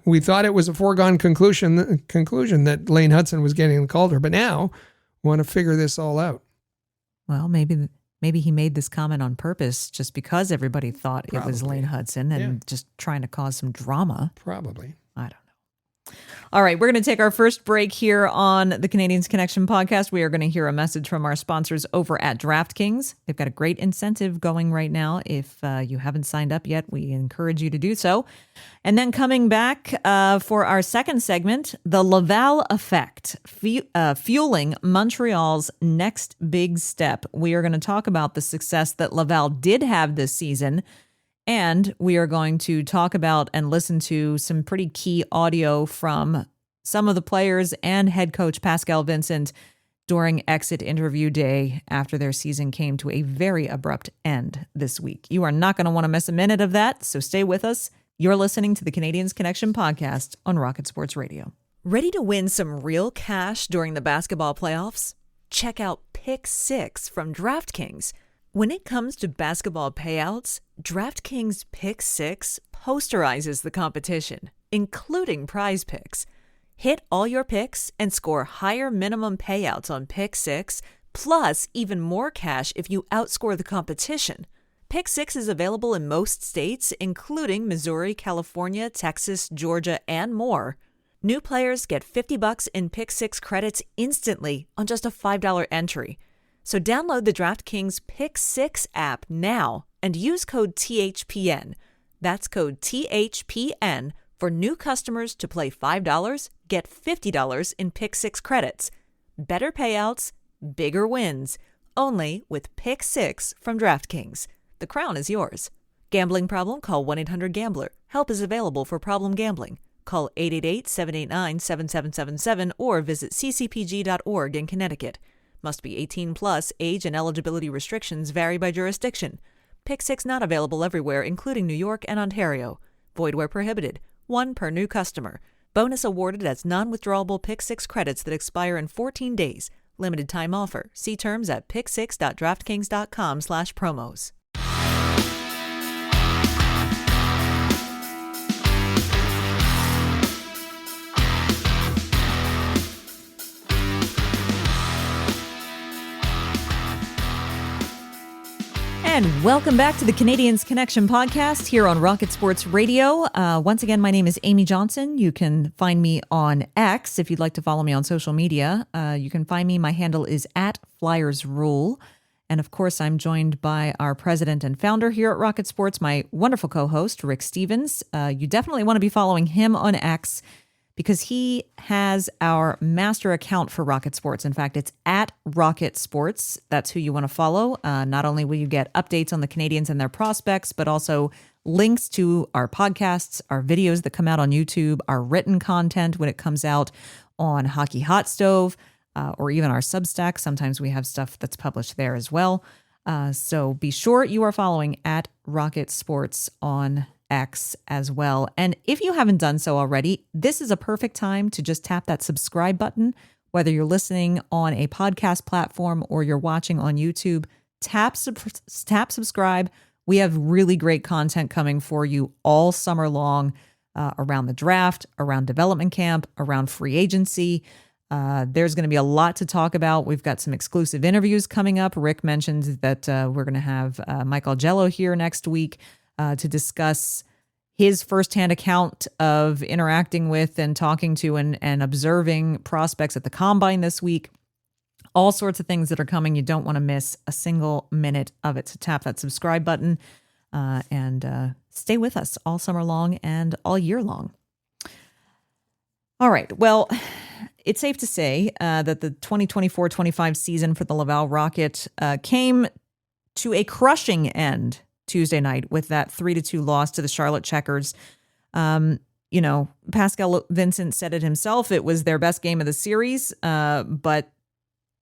We thought it was a foregone conclusion that Lane Hudson was getting the Calder, but now we want to figure this all out. Well, maybe he made this comment on purpose just because everybody thought Probably. It was Lane Hudson and just trying to cause some drama. Probably. I don't know. All right, we're going to take our first break here on the Canadiens Connection podcast. We are going to hear a message from our sponsors over at DraftKings. They've got a great incentive going right now. If you haven't signed up yet, we encourage you to do so. And then coming back for our second segment, the Laval effect, fueling Montreal's next big step. We are going to talk about the success that Laval did have this season. And we are going to talk about and listen to some pretty key audio from some of the players and head coach Pascal Vincent during exit interview day after their season came to a very abrupt end this week. You are not going to want to miss a minute of that, so stay with us. You're listening to the Canadiens Connection podcast on Rocket Sports Radio. Ready to win some real cash during the basketball playoffs? Check out Pick 6 from DraftKings. When it comes to basketball payouts, DraftKings Pick 6 posterizes the competition, including Prize Picks. Hit all your picks and score higher minimum payouts on Pick 6, plus even more cash if you outscore the competition. Pick 6 is available in most states, including Missouri, California, Texas, Georgia, and more. New players get $50 in Pick 6 credits instantly on just a $5 entry. So download the DraftKings Pick 6 app now and use code THPN. That's code THPN for new customers to play $5, get $50 in Pick 6 credits. Better payouts, bigger wins. Only with Pick 6 from DraftKings. The crown is yours. Gambling problem? Call 1-800-GAMBLER. Help is available for problem gambling. Call 888-789-7777 or visit ccpg.org in Connecticut. Must be 18 plus. Age and eligibility restrictions vary by jurisdiction. Pick 6 not available everywhere, including New York and Ontario. Void where prohibited. 1 per new customer. Bonus awarded as non-withdrawable Pick 6 credits that expire in 14 days. Limited time offer. See terms at pick6.draftkings.com/promos. And welcome back to the Canadiens Connection podcast here on Rocket Sports Radio. Once again, my name is Amy Johnson. You can find me on X if you'd like to follow me on social media. You can find me. My handle is @FlyersRule. And of course, I'm joined by our president and founder here at Rocket Sports, my wonderful co-host, Rick Stevens. You definitely want to be following him on X because he has our master account for Rocket Sports. In fact, it's @Rocket Sports. That's who you want to follow. Not only will you get updates on the Canadiens and their prospects, but also links to our podcasts, our videos that come out on YouTube, our written content when it comes out on Hockey Hot Stove, or even our Substack. Sometimes we have stuff that's published there as well. So be sure you are following @Rocket Sports on X as well. And if you haven't done so already, this is a perfect time to just tap that subscribe button, whether you're listening on a podcast platform or you're watching on YouTube. Tap subscribe. We have really great content coming for you all summer long, around the draft, around development camp, around free agency. There's going to be a lot to talk about. We've got some exclusive interviews coming up. Rick mentioned that we're going to have Mike Algello here next week to discuss his firsthand account of interacting with and talking to and observing prospects at the Combine this week. All sorts of things that are coming. You don't want to miss a single minute of it. So tap that subscribe button and stay with us all summer long and all year long. All right. Well, it's safe to say that the 2024-25 season for the Laval Rocket came to a crushing end Tuesday night with that 3-2 loss to the Charlotte Checkers. Pascal Vincent said it himself. It was their best game of the series, but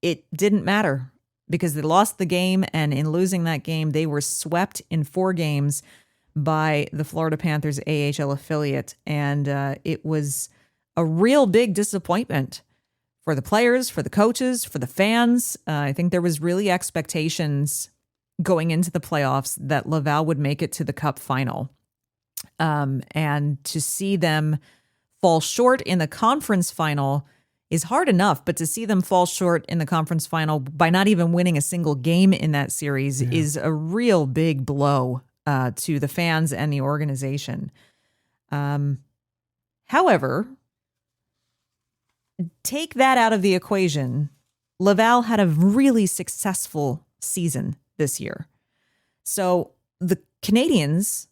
it didn't matter because they lost the game. And in losing that game, they were swept in 4 games by the Florida Panthers AHL affiliate. And it was a real big disappointment for the players, for the coaches, for the fans. I think there was really expectations going into the playoffs that Laval would make it to the Cup final. And to see them fall short in the conference final is hard enough, but to see them fall short in the conference final by not even winning a single game in that series is a real big blow to the fans and the organization. However, take that out of the equation. Laval had a really successful season this year. So the Canadiens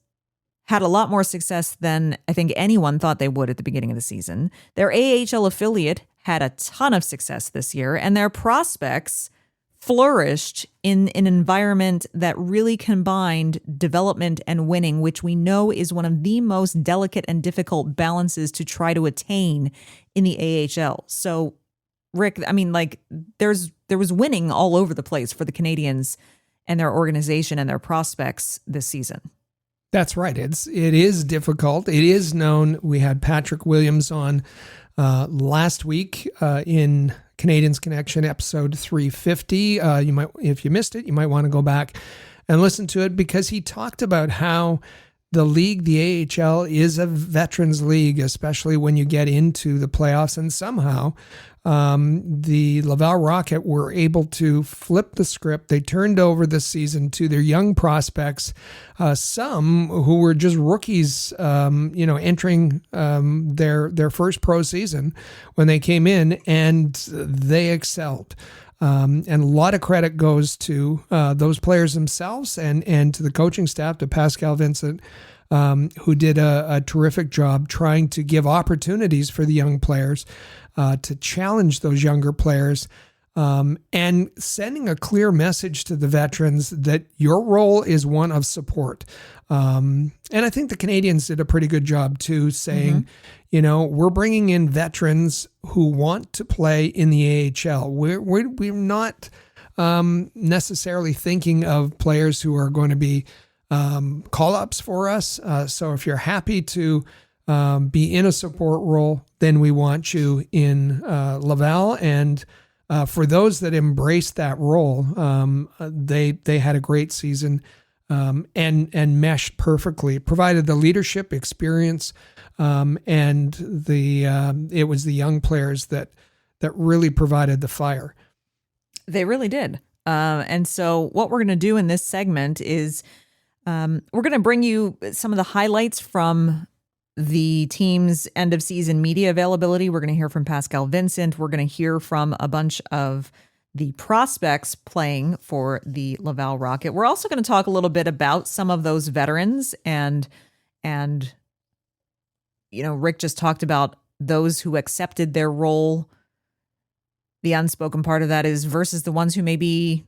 had a lot more success than I think anyone thought they would at the beginning of the season. Their AHL affiliate had a ton of success this year, and their prospects flourished in an environment that really combined development and winning, which we know is one of the most delicate and difficult balances to try to attain in the AHL. So, Rick, I mean, like there was winning all over the place for the Canadiens and their organization and their prospects this season. That's right. It is difficult. It is known. We had Patrick Williams on last week in Canadiens Connection episode 350. You might, if you missed it, you might want to go back and listen to it because he talked about how the league, the AHL, is a veterans league, especially when you get into the playoffs. And somehow the Laval Rocket were able to flip the script. They turned over the season to their young prospects, some who were just rookies, entering their first pro season when they came in, and they excelled. And a lot of credit goes to those players themselves and to the coaching staff, to Pascal Vincent, who did a terrific job trying to give opportunities for the young players, to challenge those younger players, and sending a clear message to the veterans that your role is one of support. And I think the Canadiens did a pretty good job too, saying, we're bringing in veterans who want to play in the AHL. We're not necessarily thinking of players who are going to be call-ups for us. So if you're happy to be in a support role, then we want you in Laval. And for those that embraced that role, they had a great season and meshed perfectly, provided the leadership experience, and it was the young players that really provided the fire. They really did. And so what we're going to do in this segment is we're going to bring you some of the highlights from the team's end of season media availability. We're going to hear from Pascal Vincent. We're going to hear from a bunch of the prospects playing for the Laval Rocket. We're also going to talk a little bit about some of those veterans and Rick just talked about those who accepted their role. The unspoken part of that is versus the ones who maybe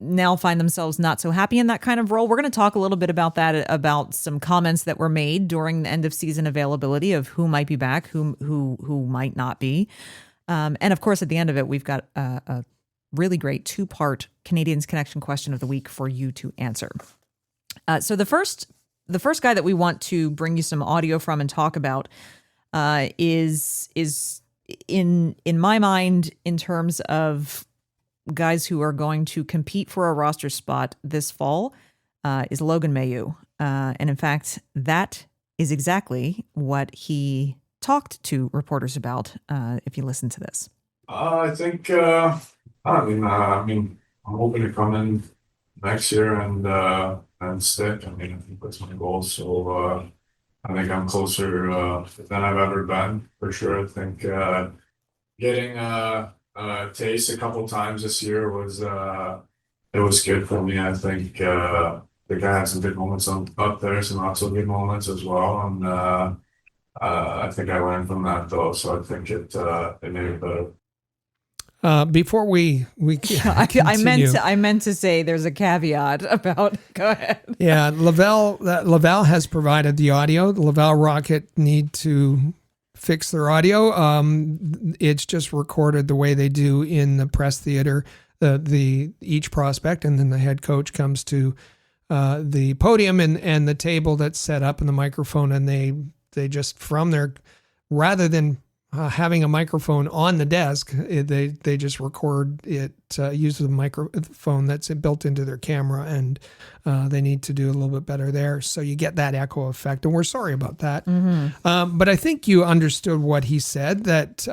now find themselves not so happy in that kind of role. We're going to talk a little bit about that, about some comments that were made during the end of season availability of who might be back, who might not be. And of course, at the end of it, we've got a really great 2-part Canadiens Connection question of the week for you to answer. So the first guy that we want to bring you some audio from and talk about is in my mind, in terms of guys who are going to compete for a roster spot this fall, is Logan Mailloux. And in fact, that is exactly what he talked to reporters about, if you listen to this. I think, I'm hoping to come in next year and stick. I think that's my goal. So I think I'm closer than I've ever been, for sure. I think getting a taste a couple times this year was good for me. I think the guy had some good moments up there, some not so good moments as well, and I think I learned from that though. So I think it made it better. Before we I meant to say there's a caveat about. Go ahead. Yeah, Laval has provided the audio. The Laval Rocket need to fix their audio. It's just recorded the way they do in the press theater. Each prospect, and then the head coach comes to the podium and the table that's set up and the microphone, and they just from there, rather than having a microphone on the desk, they just record it, use the microphone that's built into their camera, and they need to do a little bit better there. So you get that echo effect, and we're sorry about that. Mm-hmm. But I think you understood what he said, that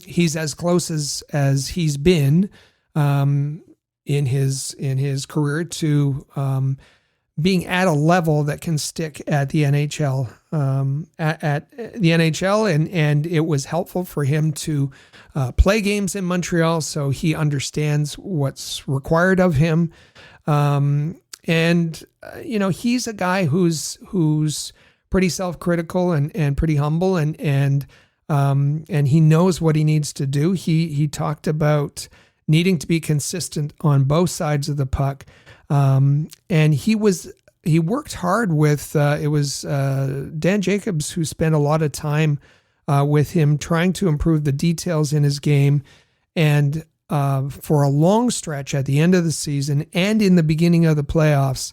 he's as close as he's been in his career to being at a level that can stick at the NHL, at the NHL, and it was helpful for him to play games in Montreal, so he understands what's required of him. He's a guy who's pretty self-critical and pretty humble, and he knows what he needs to do. He talked about needing to be consistent on both sides of the puck. And he worked hard with, it was Dan Jacobs who spent a lot of time with him trying to improve the details in his game. And for a long stretch at the end of the season and in the beginning of the playoffs,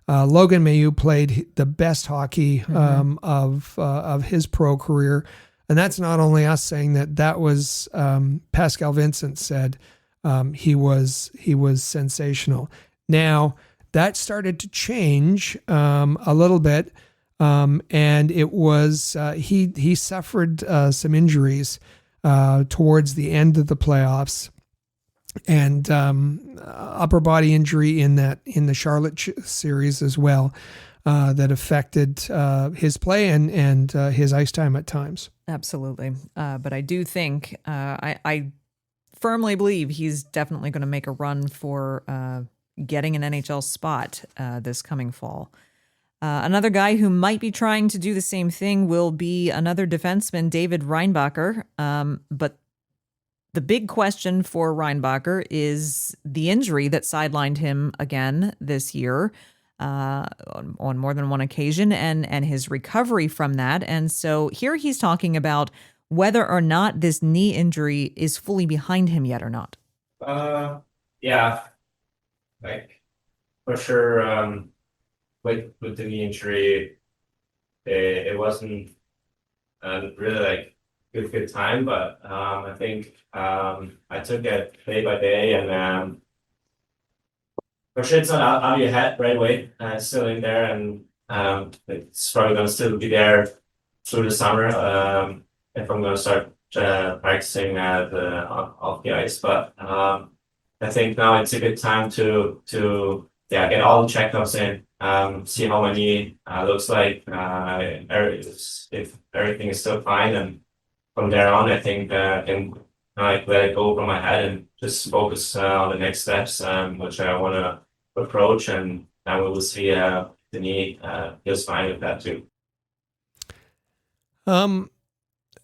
Logan Mailloux played the best hockey of his pro career. And that's not only us saying that was Pascal Vincent said he was sensational. Now, that started to change a little bit, and it was he suffered some injuries towards the end of the playoffs, and upper body injury in the Charlotte series as well, that affected his play and his ice time at times. Absolutely, but I do think I firmly believe he's definitely going to make a run for getting an NHL spot this coming fall. Another guy who might be trying to do the same thing will be another defenseman, David Reinbacher. But the big question for Reinbacher is the injury that sidelined him again this year on more than one occasion, and his recovery from that. And so here he's talking about whether or not this knee injury is fully behind him yet or not. Yeah, like for sure. With the knee injury, it wasn't really like good time, but I think I took it day by day, and for sure it's not out of your head right away. It's still in there, and it's probably gonna still be there through the summer if I'm gonna start practicing off the ice. But I think now it's a good time to get all the checkups in. See how my knee looks like, if everything is still fine, and from there on, I think I can let it go from my head and just focus on the next steps, which I want to approach, and we will see the knee feels fine with that too.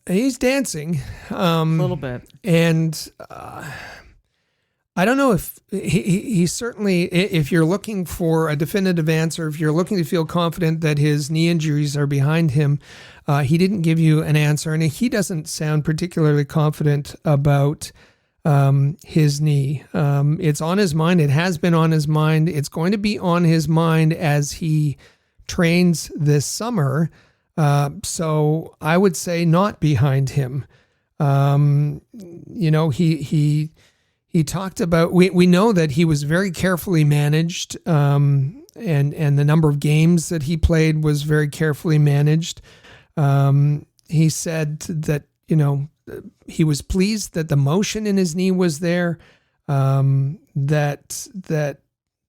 He's dancing A little bit. and I don't know if he certainly, if you're looking for a definitive answer, if you're looking to feel confident that his knee injuries are behind him, he didn't give you an answer, and he doesn't sound particularly confident about his knee. It's on his mind. It has been on his mind. It's going to be on his mind as he trains this summer. So I would say not behind him. He talked about, we know that he was very carefully managed, and the number of games that he played was very carefully managed. He said that, he was pleased that the motion in his knee was there, that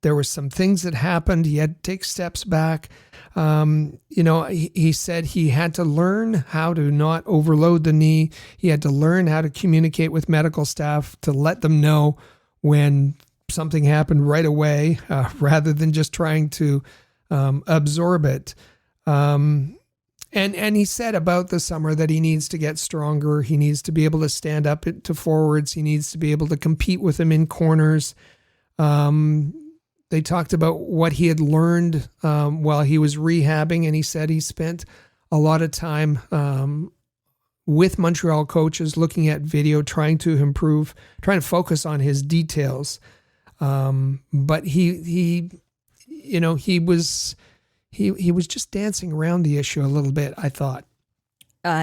there were some things that happened. He had to take steps back. He said he had to learn how to not overload the knee. He had to learn how to communicate with medical staff to let them know when something happened right away, rather than just trying to absorb it. And he said about the summer that he needs to get stronger. He needs to be able to stand up to forwards. He needs to be able to compete with them in corners. They talked about what he had learned while he was rehabbing, and he said he spent a lot of time with Montreal coaches looking at video, trying to improve, trying to focus on his details. But he was just dancing around the issue a little bit, I thought.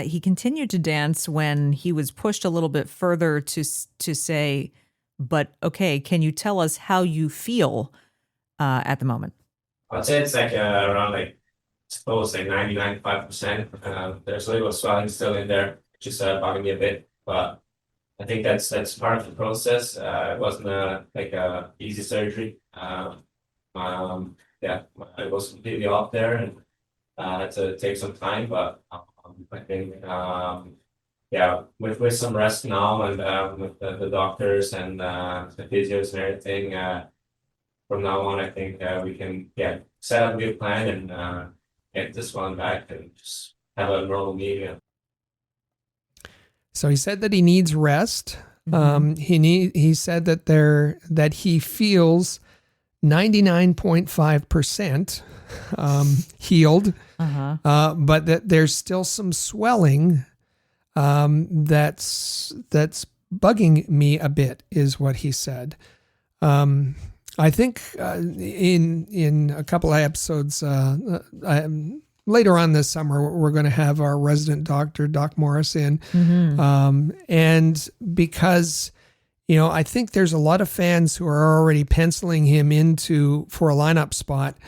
He continued to dance when he was pushed a little bit further to say, but okay, can you tell us how you feel at the moment? I'd say it's like around like, suppose like 90-95%. There's a little swelling still in there, just bothering me a bit, but I think that's part of the process. It wasn't a easy surgery. It was completely off there, and had to take some time, but I think with some rest now, and with the doctors and the physios and everything, from now on, I think we can set up a good plan and get this one back and just have a normal meeting. So he said that he needs rest. Mm-hmm. He said that he feels 99.5% healed, but that there's still some swelling that's bugging me a bit, is what he said. I think in a couple of episodes later on this summer, we're going to have our resident doctor, Doc Morris, in. And because, I think there's a lot of fans who are already penciling him for a lineup spot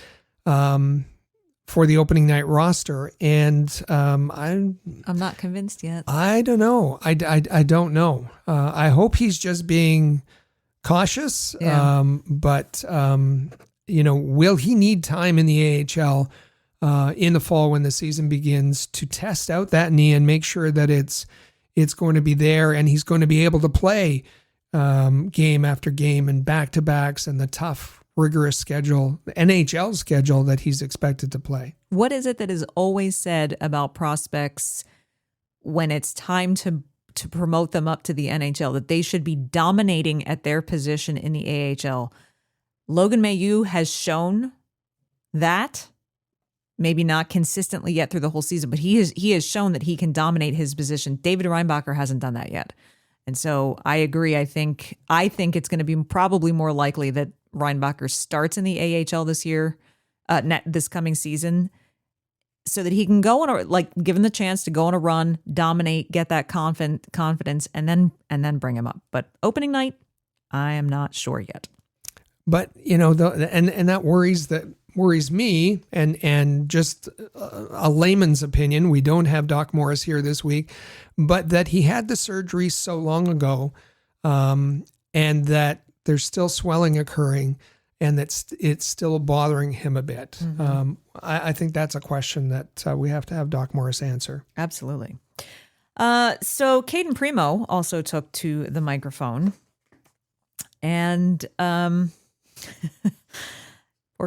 for the opening night roster. And I'm not convinced yet. I don't know. I don't know. I hope he's just being cautious. Yeah. But will he need time in the AHL in the fall when the season begins to test out that knee and make sure that it's going to be there and he's going to be able to play game after game and back-to-backs and the tough, rigorous schedule, the NHL schedule that he's expected to play. What is it that is always said about prospects when it's time to promote them up to the NHL, that they should be dominating at their position in the AHL? Logan Mailloux has shown that, maybe not consistently yet through the whole season, but he has shown that he can dominate his position. David Reinbacher hasn't done that yet. And so I agree. I think it's going to be probably more likely that Reinbacher starts in the AHL this year, this coming season, so that he can go on give him the chance to go on a run, dominate, get that confidence, and then bring him up. But opening night, I am not sure yet. But and that worries me, and just a layman's opinion. We don't have Doc Morris here this week, but that he had the surgery so long ago, and that there's still swelling occurring, and that it's still bothering him a bit. Mm-hmm. I think that's a question that we have to have Doc Morris answer. Absolutely. So Caden Primo also took to the microphone, and poor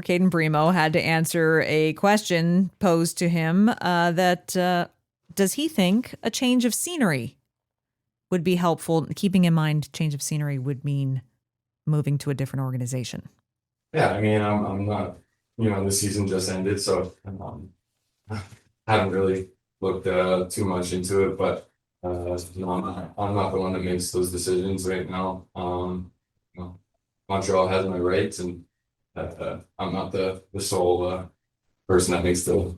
Caden Primo had to answer a question posed to him that does he think a change of scenery would be helpful? Keeping in mind, change of scenery would mean moving to a different organization. Yeah, I mean, I'm not, the season just ended, so haven't really looked too much into it, but I'm not the one that makes those decisions right now. Montreal has my rights, and I'm not the sole person that makes the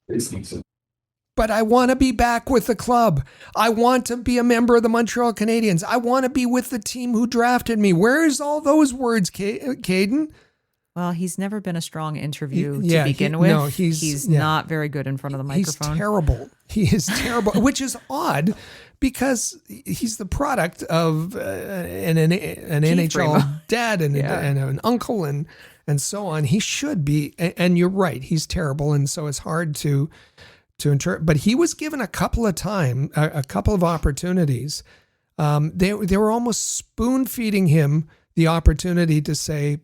decisions. But I want to be back with the club. I want to be a member of the Montreal Canadiens. I want to be with the team who drafted me. Where's all those words, Caden? Well, he's never been a strong interview to begin with. No, he's not very good in front of the microphone. He's terrible. He is terrible, which is odd because he's the product of an NHL dad and an uncle and so on. He should be, and you're right, he's terrible, and so it's hard to interpret. But he was given a couple of opportunities. They were almost spoon feeding him the opportunity to say,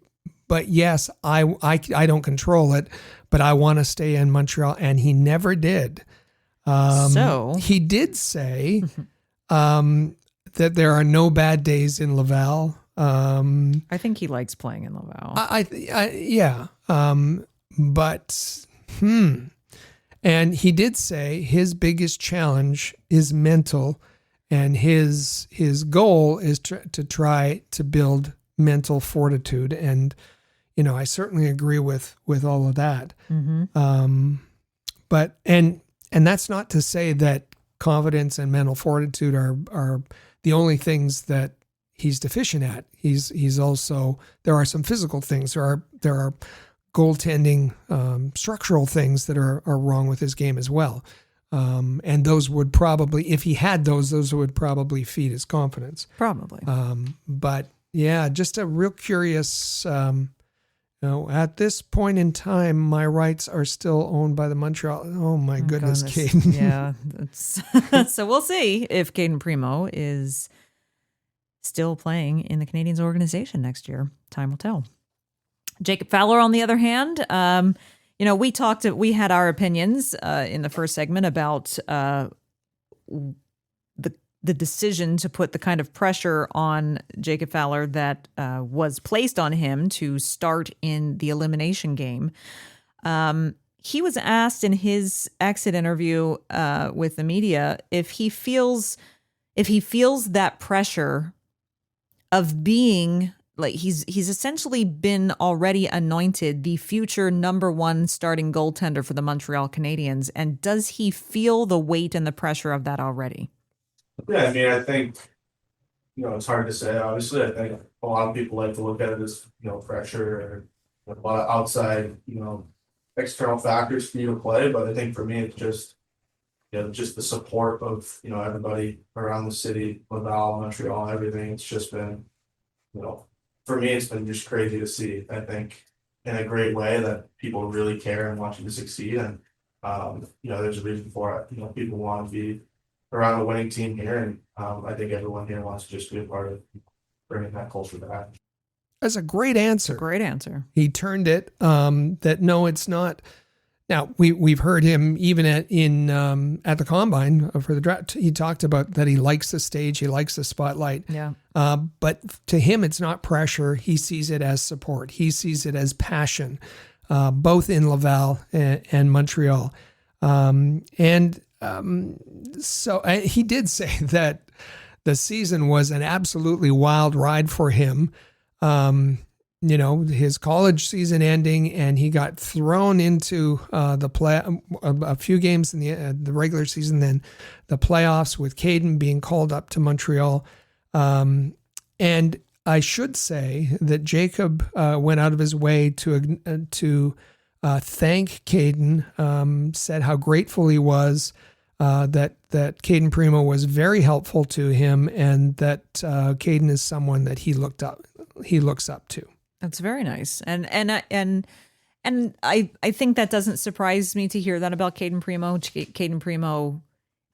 but yes, I don't control it, but I want to stay in Montreal, and he never did. So he did say that there are no bad days in Laval. I think he likes playing in Laval. But and he did say his biggest challenge is mental, and his goal is to try to build mental fortitude. And I certainly agree with all of that. Mm-hmm. But that's not to say that confidence and mental fortitude are the only things that he's deficient at. He's also, there are some physical things. There are goaltending, structural things that are wrong with his game as well. And those would probably, if he had those would probably feed his confidence. Probably. But yeah, just a real curious, at this point in time, my rights are still owned by the Montreal. Oh my goodness, Caden. Yeah. So we'll see if Caden Primo is still playing in the Canadiens organization next year. Time will tell. Jacob Fowler, on the other hand, we had our opinions in the first segment about the decision to put the kind of pressure on Jacob Fowler that was placed on him to start in the elimination game. He was asked in his exit interview with the media if he feels that pressure of being, like, he's essentially been already anointed the future number one starting goaltender for the Montreal Canadiens. And does he feel the weight and the pressure of that already? Yeah, I mean, I think, it's hard to say. Obviously, I think a lot of people like to look at it as, pressure or a lot of outside, external factors for you to play. But I think for me, it's just, just the support of, everybody around the city, Laval, Montreal, everything. It's just been, for me, it's been just crazy to see. I think in a great way that people really care and want you to succeed. And, there's a reason for it. People want to be around a winning team here, and I think everyone here wants to just be a part of bringing that culture back. That's a great answer. Great answer. He turned it. That no, it's not. Now we've heard him even at the combine for the draft. He talked about that he likes the stage, he likes the spotlight. Yeah. But to him, it's not pressure. He sees it as support. He sees it as passion, both in Laval and Montreal. So he did say that the season was an absolutely wild ride for him. His college season ending, and he got thrown into the play a few games in the regular season, then the playoffs with Caden being called up to Montreal. And I should say that Jacob went out of his way to thank Caden, said how grateful he was that Caden Primo was very helpful to him, and that Caden is someone that he looks up to. That's very nice. And I think that doesn't surprise me to hear that about Caden Primo. Caden Primo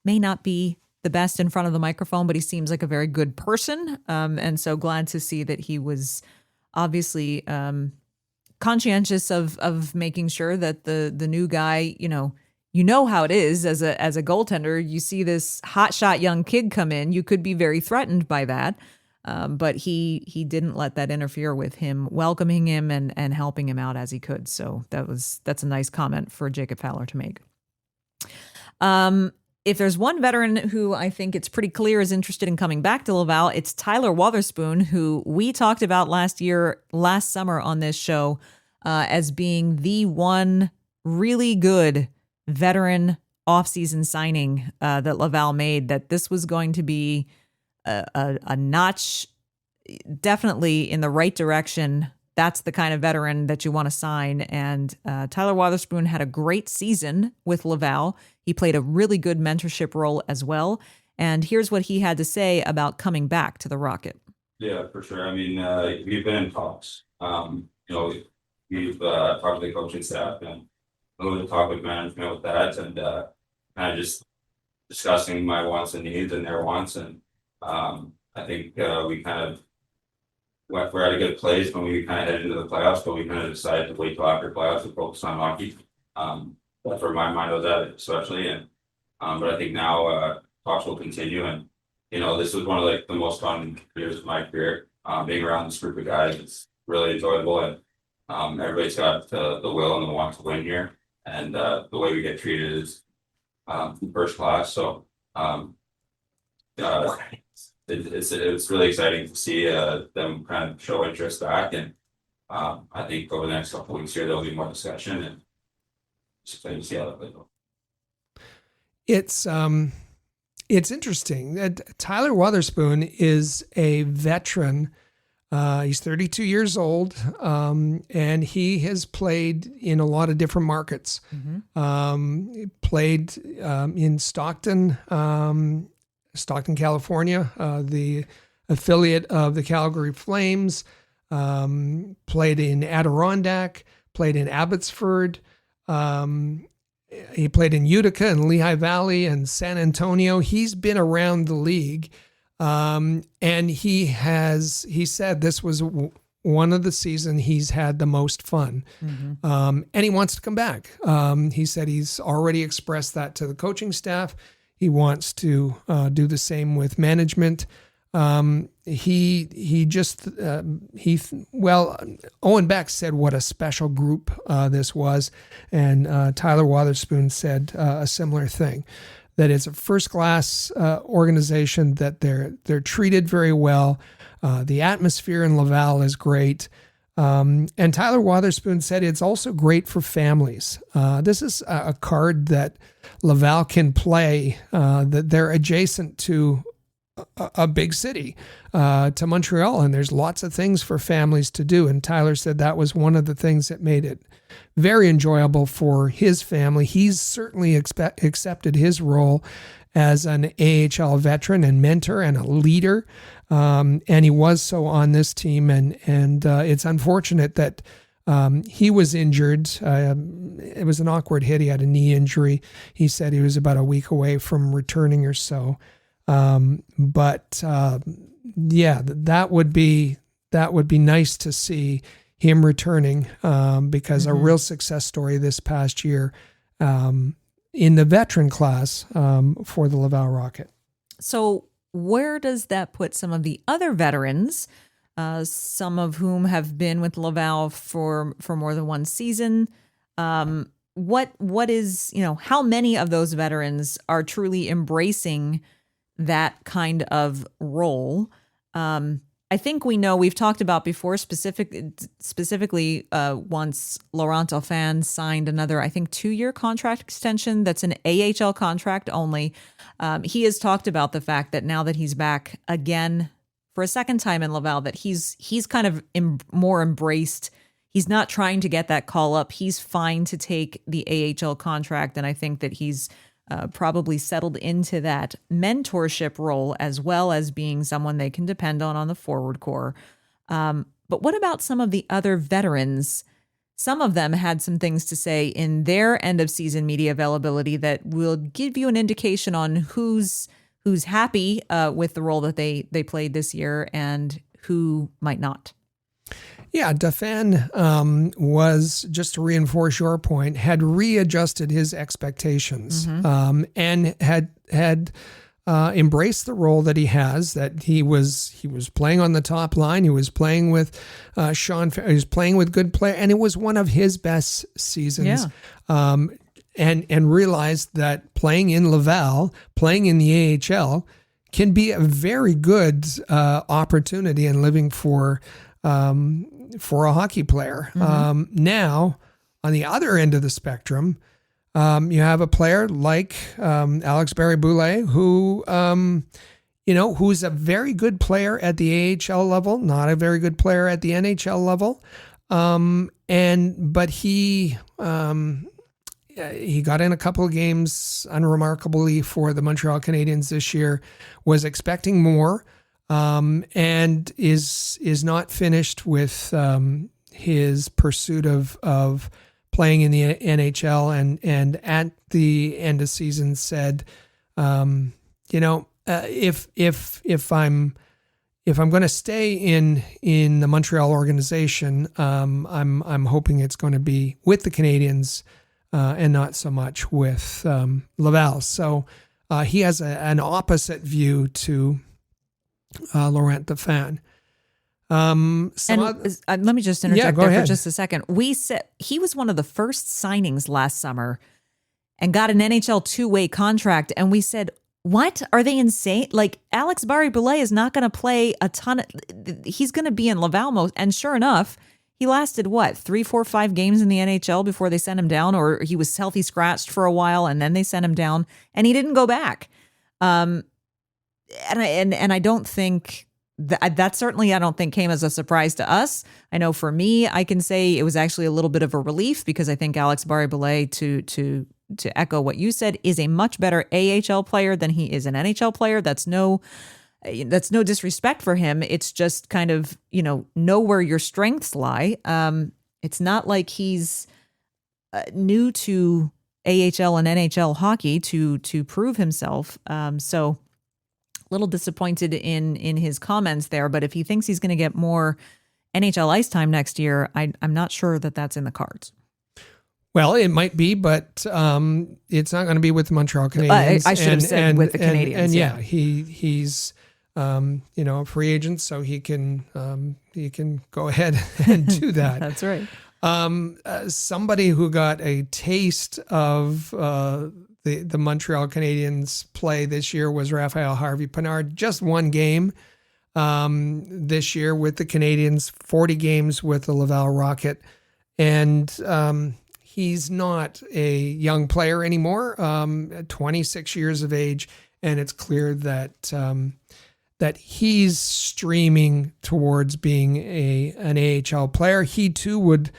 may not be the best in front of the microphone, but he seems like a very good person. And so glad to see that he was obviously conscientious of making sure that the new guy, you know how it is as a goaltender. You see this hotshot young kid come in, you could be very threatened by that. But he didn't let that interfere with him welcoming him and helping him out as he could. So that's a nice comment for Jacob Fowler to make. If there's one veteran who I think it's pretty clear is interested in coming back to Laval, it's Tyler Wotherspoon, who we talked about last summer on this show as being the one really good veteran offseason signing that Laval made, that this was going to be a notch definitely in the right direction. That's the kind of veteran that you want to sign. And Tyler Wotherspoon had a great season with Laval. He played a really good mentorship role as well. And here's what he had to say about coming back to the Rocket. Yeah, for sure. I mean, we've been in talks. We've talked to the coaching staff and a little talk with management with that, and kind of just discussing my wants and needs and their wants. And I think we kind of we're at a good place when we kind of head into the playoffs, but we kind of decided to wait till after playoffs to focus on hockey. That's where my mind was at, especially. And but I think now talks will continue, and this was one of the most fun years of my career. Being around this group of guys, it's really enjoyable, and everybody's got the will and the want to win here, and the way we get treated is first class. So it's really exciting to see them kind of show interest back, and I think over the next couple of weeks here there'll be more discussion, and it's exciting to see how that plays out. It's interesting that Tyler Wotherspoon is a veteran. He's 32 years old, and he has played in a lot of different markets. Mm-hmm. He played in Stockton, California, the affiliate of the Calgary Flames, played in Adirondack, played in Abbotsford. He played in Utica and Lehigh Valley and San Antonio. He's been around the league. And he said this was one of the season he's had the most fun. Mm-hmm. And he wants to come back. He said he's already expressed that to the coaching staff. He wants to do the same with management. Owen Beck said what a special group this was, and Tyler Wotherspoon said a similar thing, that it's a first-class organization, that they're treated very well. The atmosphere in Laval is great. And Tyler Wotherspoon said it's also great for families. This is a card that Laval can play, that they're adjacent to a big city, to Montreal, and there's lots of things for families to do. And Tyler said that was one of the things that made it very enjoyable for his family. He's certainly accepted his role as an AHL veteran and mentor and a leader, and he was so on this team. And it's unfortunate that He was injured. It was an awkward hit. He had a knee injury. He said he was about a week away from returning or so. Yeah, that would be nice to see him returning, because a real success story this past year in the veteran class for the Laval Rocket. So where does that put some of the other veterans, some of whom have been with Laval for more than one season? What is, how many of those veterans are truly embracing that kind of role? I think we know, we've talked about before, specifically once Laurent Dauphin signed another, I think, 2-year contract extension that's an AHL contract only. He has talked about the fact that now that he's back again for a second time in Laval, that he's kind of more embraced. He's not trying to get that call up. He's fine to take the AHL contract, and I think that he's probably settled into that mentorship role, as well as being someone they can depend on the forward core. But what about some of the other veterans? Some of them had some things to say in their end of season media availability that will give you an indication on who's happy with the role that they played this year and who might not. Yeah, Dauphin was, just to reinforce your point, had readjusted his expectations and had embraced the role that he has. That he was playing on the top line. He was playing with Sean. He was playing with good play, and it was one of his best seasons. Yeah. And realized that playing in Laval, playing in the AHL, can be a very good opportunity and living for a hockey player. Now, on the other end of the spectrum, you have a player like Alex Barré-Boulet, who, who's a very good player at the AHL level, not a very good player at the NHL level. But he got in a couple of games unremarkably for the Montreal Canadiens this year, was expecting more. And is not finished with his pursuit of playing in the NHL, and at the end of season said, if I'm going to stay in the Montreal organization, I'm hoping it's going to be with the Canadiens and not so much with Laval. So he has an opposite view to Laurent Dauphin. Let me just interject there for just a second. We said he was one of the first signings last summer and got an NHL 2-way contract. And we said, what? Are they insane? Like, Alex Barré-Boulet is not going to play a ton. He's going to be in Laval most. And sure enough, he lasted 3, 4, 5 games in the NHL before they sent him down, or he was healthy scratched for a while and then they sent him down and he didn't go back. And I don't think that certainly, I don't think, came as a surprise to us. I know for me, I can say it was actually a little bit of a relief, because I think Alex Barré-Boulet, to echo what you said, is a much better AHL player than he is an NHL player. That's no disrespect for him. It's just kind of, know where your strengths lie. It's not like he's new to AHL and NHL hockey to prove himself. So a little disappointed in his comments there, but if he thinks he's going to get more NHL ice time next year, I'm not sure that that's in the cards. Well, it might be, but it's not going to be with the Montreal Canadiens. I should have said with the Canadiens. And he's a free agent, so he can go ahead and do that. That's right. Somebody who got a taste of the Montreal Canadiens play this year was Raphael Harvey-Pinard. Just one game this year with the Canadiens, 40 games with the Laval Rocket. And he's not a young player anymore, 26 years of age. And it's clear that he's streaming towards being an AHL player. He too would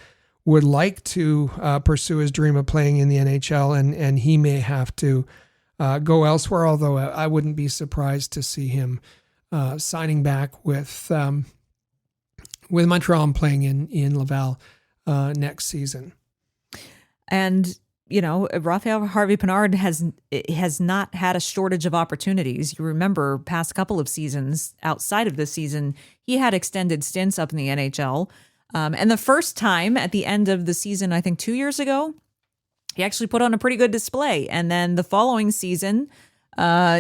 like to pursue his dream of playing in the NHL, and he may have to go elsewhere, although I wouldn't be surprised to see him signing back with Montreal and playing in Laval next season. And, Raphael Harvey-Pinard has not had a shortage of opportunities. You remember past couple of seasons outside of this season, he had extended stints up in the NHL. And the first time at the end of the season, I think 2 years ago, he actually put on a pretty good display. And then the following season,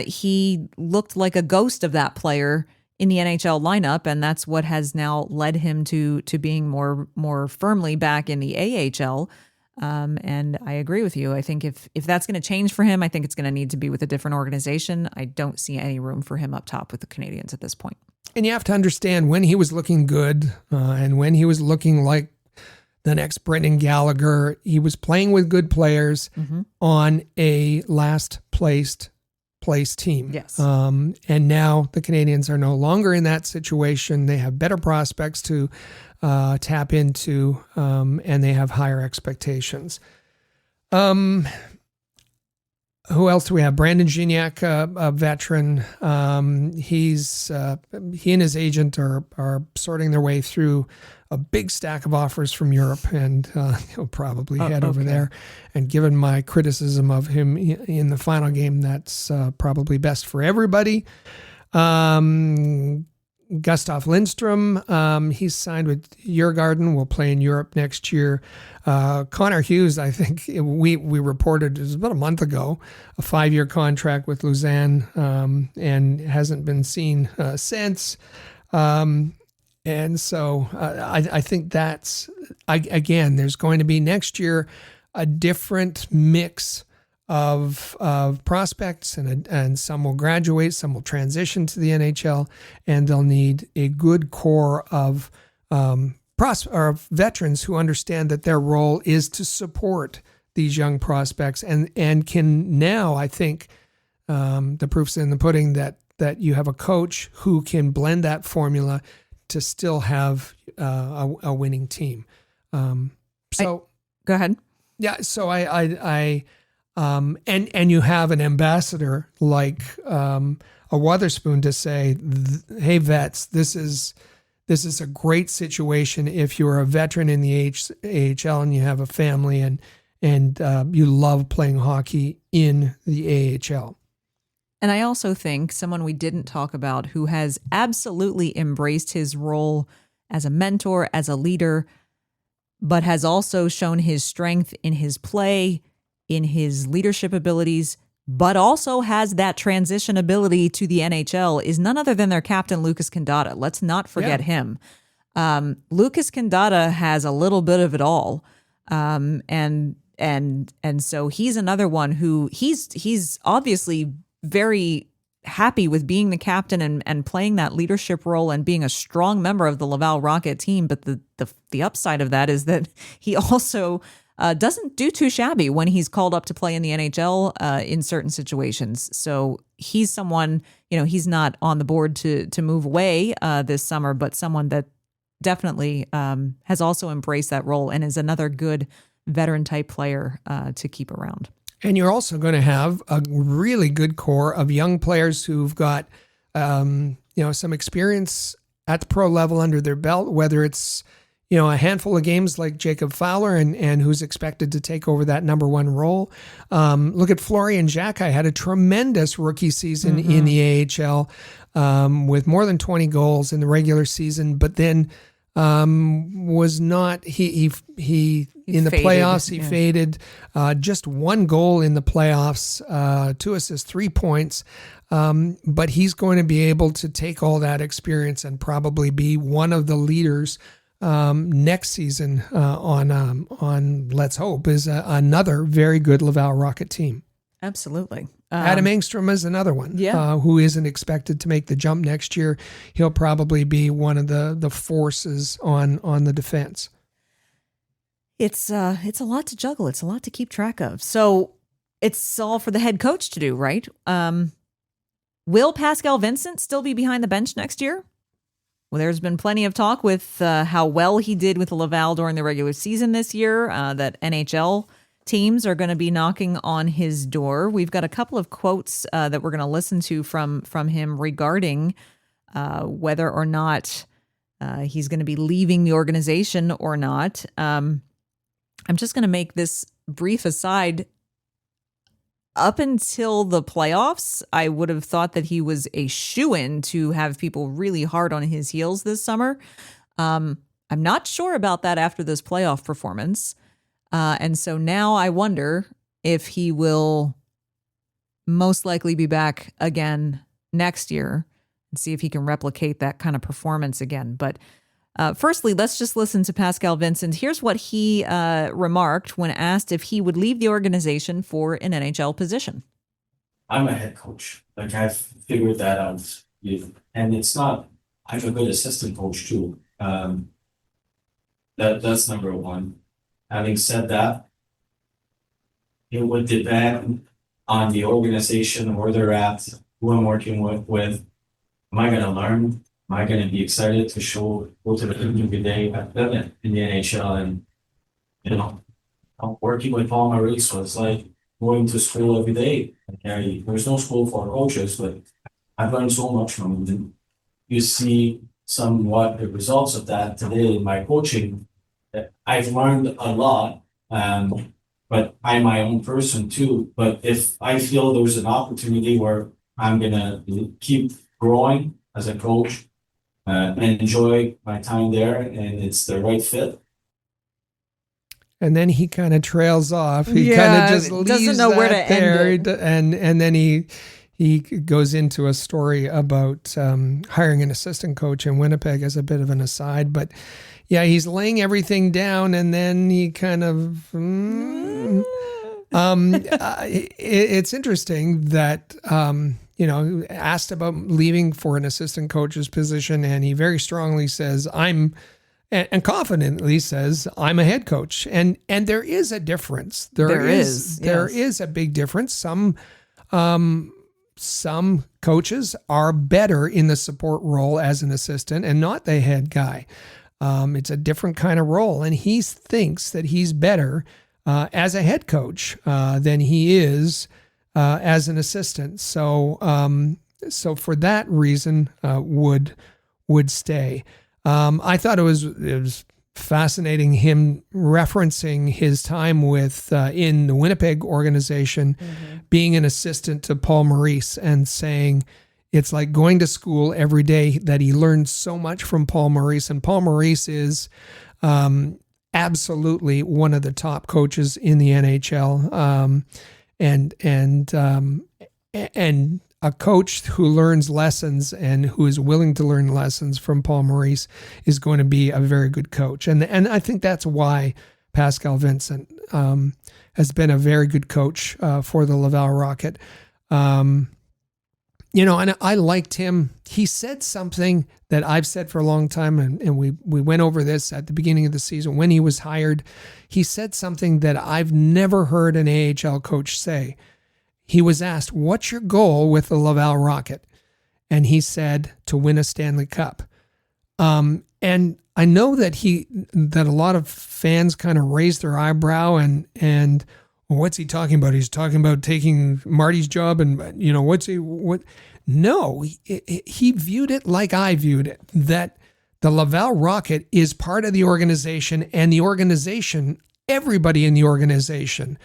he looked like a ghost of that player in the NHL lineup, and that's what has now led him to being more firmly back in the AHL. And I agree with you. I think if that's going to change for him, I think it's going to need to be with a different organization. I don't see any room for him up top with the Canadiens at this point. And you have to understand when he was looking good and when he was looking like the next Brendan Gallagher, he was playing with good players on a last place team. Yes. And now the Canadiens are no longer in that situation. They have better prospects to tap into, and they have higher expectations. Who else do we have? Brandon Gignac, a veteran. He and his agent are sorting their way through a big stack of offers from Europe, and he'll probably head over there. And given my criticism of him in the final game, that's probably best for everybody. Gustav Lindstrom, he's signed with Djurgården, will play in Europe next year. Connor Hughes, I think we reported, it was about a month ago, a 5-year contract with Lausanne, and hasn't been seen since. And so I think again, there's going to be next year a different mix of prospects, and some will graduate, some will transition to the NHL, and they'll need a good core of veterans who understand that their role is to support these young prospects, and can now, I think, the proof's in the pudding that you have a coach who can blend that formula to still have a winning team. Go ahead. Yeah. So and you have an ambassador like a Wotherspoon to say, hey, vets, this is a great situation if you're a veteran in the AHL and you have a family and you love playing hockey in the AHL. And I also think someone we didn't talk about who has absolutely embraced his role as a mentor, as a leader, but has also shown his strength in his play, in his leadership abilities, but also has that transition ability to the NHL, is none other than their captain, Lucas Kandata. Let's not forget him. Lucas Kandata has a little bit of it all. And so he's another one who he's obviously very happy with being the captain and playing that leadership role and being a strong member of the Laval Rocket team. But the upside of that is that he also doesn't do too shabby when he's called up to play in the NHL in certain situations. So he's someone, he's not on the board to move away this summer, but someone that definitely has also embraced that role and is another good veteran type player to keep around. And you're also going to have a really good core of young players who've got, some experience at the pro level under their belt, whether it's, a handful of games like Jacob Fowler and who's expected to take over that number one role. Look at Florian Jacquet, had a tremendous rookie season in the AHL with more than 20 goals in the regular season, but then was not, he in the playoffs, he faded, just 1 goal in the playoffs, 2 assists, 3 points. But he's going to be able to take all that experience and probably be one of the leaders next season on let's hope, is another very good Laval Rocket team. Absolutely. Adam Engstrom is another one who isn't expected to make the jump next year. He'll probably be one of the forces on the defense. It's a lot to juggle. It's a lot to keep track of. So it's all for the head coach to do, right? Will Pascal Vincent still be behind the bench next year? Well, there's been plenty of talk with how well he did with Laval during the regular season this year, that NHL teams are going to be knocking on his door. We've got a couple of quotes that we're going to listen to from him regarding whether or not he's going to be leaving the organization or not. I'm just going to make this brief aside. Up until the playoffs, I would have thought that he was a shoo-in to have people really hard on his heels this summer. I'm not sure about that after this playoff performance. And so now I wonder if he will most likely be back again next year and see if he can replicate that kind of performance again. But firstly, let's just listen to Pascal Vincent. Here's what he remarked when asked if he would leave the organization for an NHL position. I'm a head coach. Like, I've figured that out. And it's not, I'm a good assistant coach too. That's number one. Having said that, it would depend on the organization, where they're at, who I'm working with. Am I gonna learn? Am I gonna be excited to go to the gym every day? I've done it in the NHL, and working with Paul Maurice was like going to school every day. There's no school for coaches, but I've learned so much from him. And you see somewhat the results of that today in my coaching. I've learned a lot, but I'm my own person too. But if I feel there's an opportunity where I'm gonna keep growing as a coach, and enjoy my time there, and it's the right fit. And then he kind of trails off. He kind of just leaves doesn't know where to there, end it. and then he goes into a story about hiring an assistant coach in Winnipeg as a bit of an aside. But yeah, he's laying everything down, and then he kind of. It's interesting that. Asked about leaving for an assistant coach's position, and he very strongly says, and confidently says, I'm a head coach. And there is a difference. There is a big difference. Some coaches are better in the support role as an assistant and not the head guy. It's a different kind of role. And he thinks that he's better as a head coach than he is as an assistant. So for that reason, would stay. I thought it was fascinating him referencing his time with in the Winnipeg organization, being an assistant to Paul Maurice, and saying it's like going to school every day, that he learned so much from Paul Maurice. And Paul Maurice is absolutely one of the top coaches in the NHL. And a coach who learns lessons and who is willing to learn lessons from Paul Maurice is going to be a very good coach. And I think that's why Pascal Vincent has been a very good coach for the Laval Rocket. And I liked him. He said something that I've said for a long time, and we went over this at the beginning of the season when he was hired. He said something that I've never heard an AHL coach say. He was asked, what's your goal with the Laval Rocket? And he said, to win a Stanley Cup. And I know that a lot of fans kind of raised their eyebrow and well, what's he talking about? He's talking about taking Marty's job, and what? No, he viewed it like I viewed it, that the Laval Rocket is part of the organization, and the organization, everybody in the organization,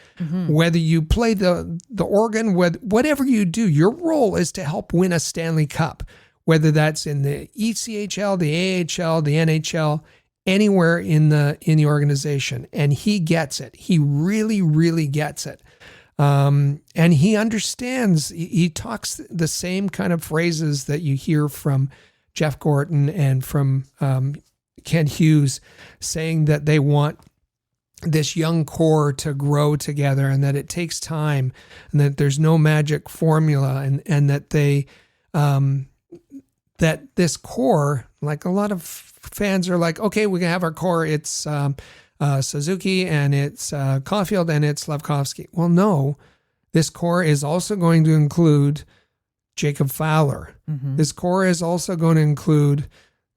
whether you play the organ, whatever you do, your role is to help win a Stanley Cup, whether that's in the ECHL, the AHL, the NHL, anywhere in the organization. And he gets it. He really, really gets it. And he understands, he talks the same kind of phrases that you hear from Jeff Gorton and from Kent Hughes, saying that they want this young core to grow together, and that it takes time, and that there's no magic formula, and that they that this core, like a lot of fans are like, okay, we can have our core. It's Suzuki, and it's Caulfield, and it's Slavkovsky. Well, no, this core is also going to include Jacob Fowler. This core is also going to include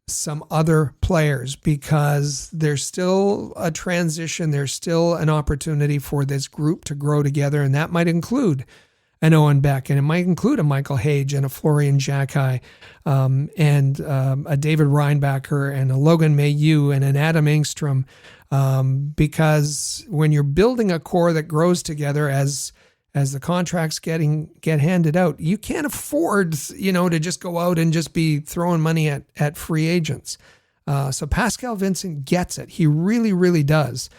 some other players, because there's still a transition. There's still an opportunity for this group to grow together. And that might include an Owen Beck, and it might include a Michael Hage and a Florian Jacki, and a David Reinbacher and a Logan Mailloux and an Adam Engstrom, because when you're building a core that grows together as the contracts get handed out, you can't afford, to just go out and just be throwing money at free agents. So Pascal Vincent gets it. He really, really does.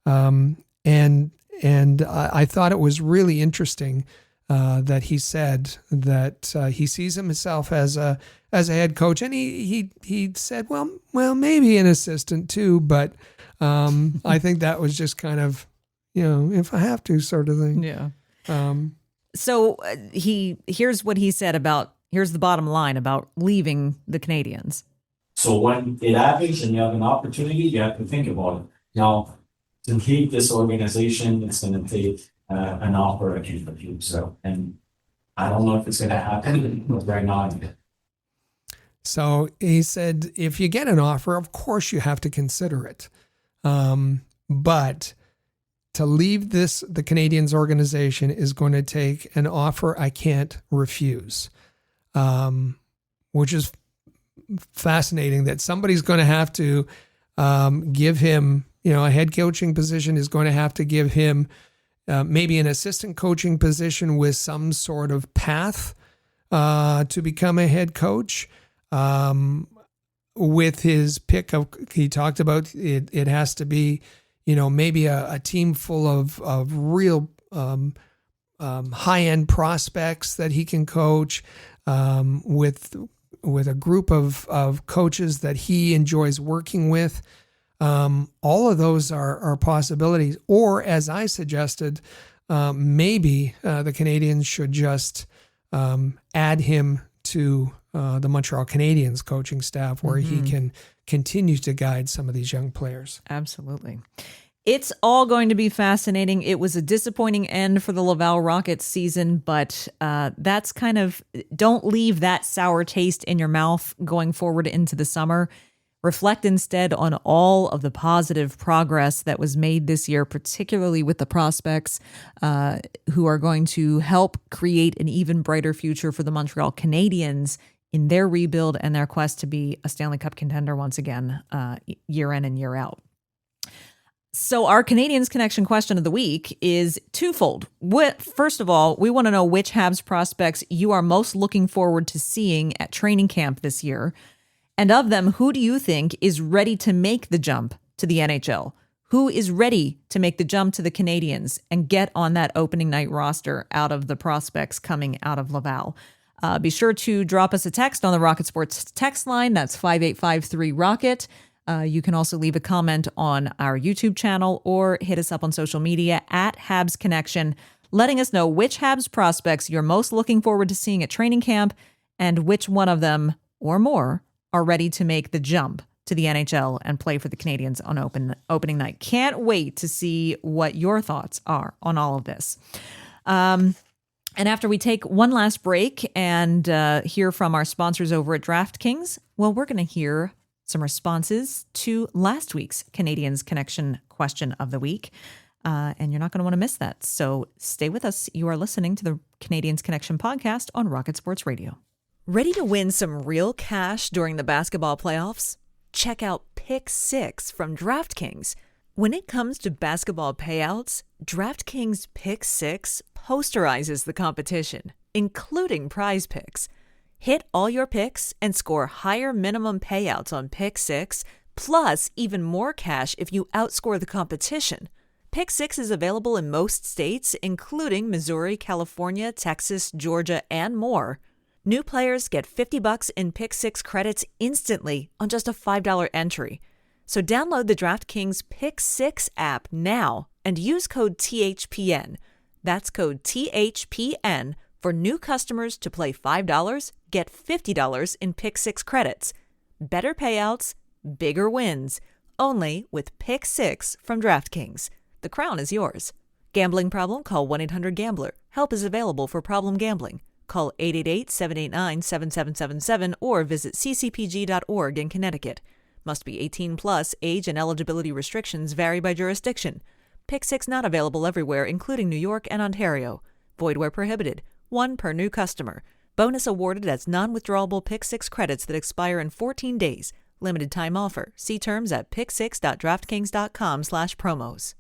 And I thought it was really interesting that he said that he sees himself as a head coach, and he said, well, maybe an assistant too, but I think that was just kind of, if I have to, sort of thing. Yeah. So here's what he said here's the bottom line about leaving the Canadiens. So when it happens and you have an opportunity, you have to think about it. Now, to keep this organization, it's going to take an offer again for you. So, and I don't know if it's going to happen right now. So he said, if you get an offer, of course you have to consider it. But to leave the Canadiens organization is going to take an offer I can't refuse, which is fascinating that somebody's going to have to give him, a head coaching position is going to have to give him maybe an assistant coaching position with some sort of path to become a head coach. With his pick of, he talked about it has to be, maybe a team full of real high-end prospects that he can coach, with a group of coaches that he enjoys working with. All of those are possibilities. Or, as I suggested, maybe the Canadiens should just add him to the Montreal Canadiens coaching staff, where he can continue to guide some of these young players. Absolutely. It's all going to be fascinating. It was a disappointing end for the Laval Rocket season, but that's kind of, don't leave that sour taste in your mouth going forward into the summer. Reflect instead on all of the positive progress that was made this year, particularly with the prospects who are going to help create an even brighter future for the Montreal Canadiens in their rebuild and their quest to be a Stanley Cup contender once again, year in and year out. So our Canadiens Connection question of the week is twofold. First of all, we want to know which Habs prospects you are most looking forward to seeing at training camp this year. And of them, who do you think is ready to make the jump to the NHL? Who is ready to make the jump to the Canadiens and get on that opening night roster out of the prospects coming out of Laval? Be sure to drop us a text on the Rocket Sports text line. That's 585-3-ROCKET. You can also leave a comment on our YouTube channel or hit us up on social media at Habs Connection, letting us know which Habs prospects you're most looking forward to seeing at training camp and which one of them or more are ready to make the jump to the NHL and play for the Canadiens on opening night. Can't wait to see what your thoughts are on all of this. And after we take one last break and hear from our sponsors over at DraftKings, well, we're going to hear some responses to last week's Canadiens Connection question of the week. And you're not going to want to miss that. So stay with us. You are listening to the Canadiens Connection podcast on Rocket Sports Radio. Ready to win some real cash during the basketball playoffs? Check out Pick 6 from DraftKings. When it comes to basketball payouts, DraftKings Pick 6 posterizes the competition, including prize picks. Hit all your picks and score higher minimum payouts on Pick 6, plus even more cash if you outscore the competition. Pick 6 is available in most states, including Missouri, California, Texas, Georgia, and more. New players get $50 in Pick 6 credits instantly on just a $5 entry. So download the DraftKings Pick 6 app now and use code THPN. That's code THPN for new customers to play $5, get $50 in Pick 6 credits. Better payouts, bigger wins. Only with Pick 6 from DraftKings. The crown is yours. Gambling problem? Call 1-800-GAMBLER. Help is available for problem gambling. Call 888-789-7777 or visit ccpg.org in Connecticut. Must be 18 plus. Age and eligibility restrictions vary by jurisdiction. Pick 6 not available everywhere, including New York and Ontario. Void where prohibited. one per new customer. Bonus awarded as non-withdrawable Pick 6 credits that expire in 14 days. Limited time offer. See terms at pick6.draftkings.com/promos.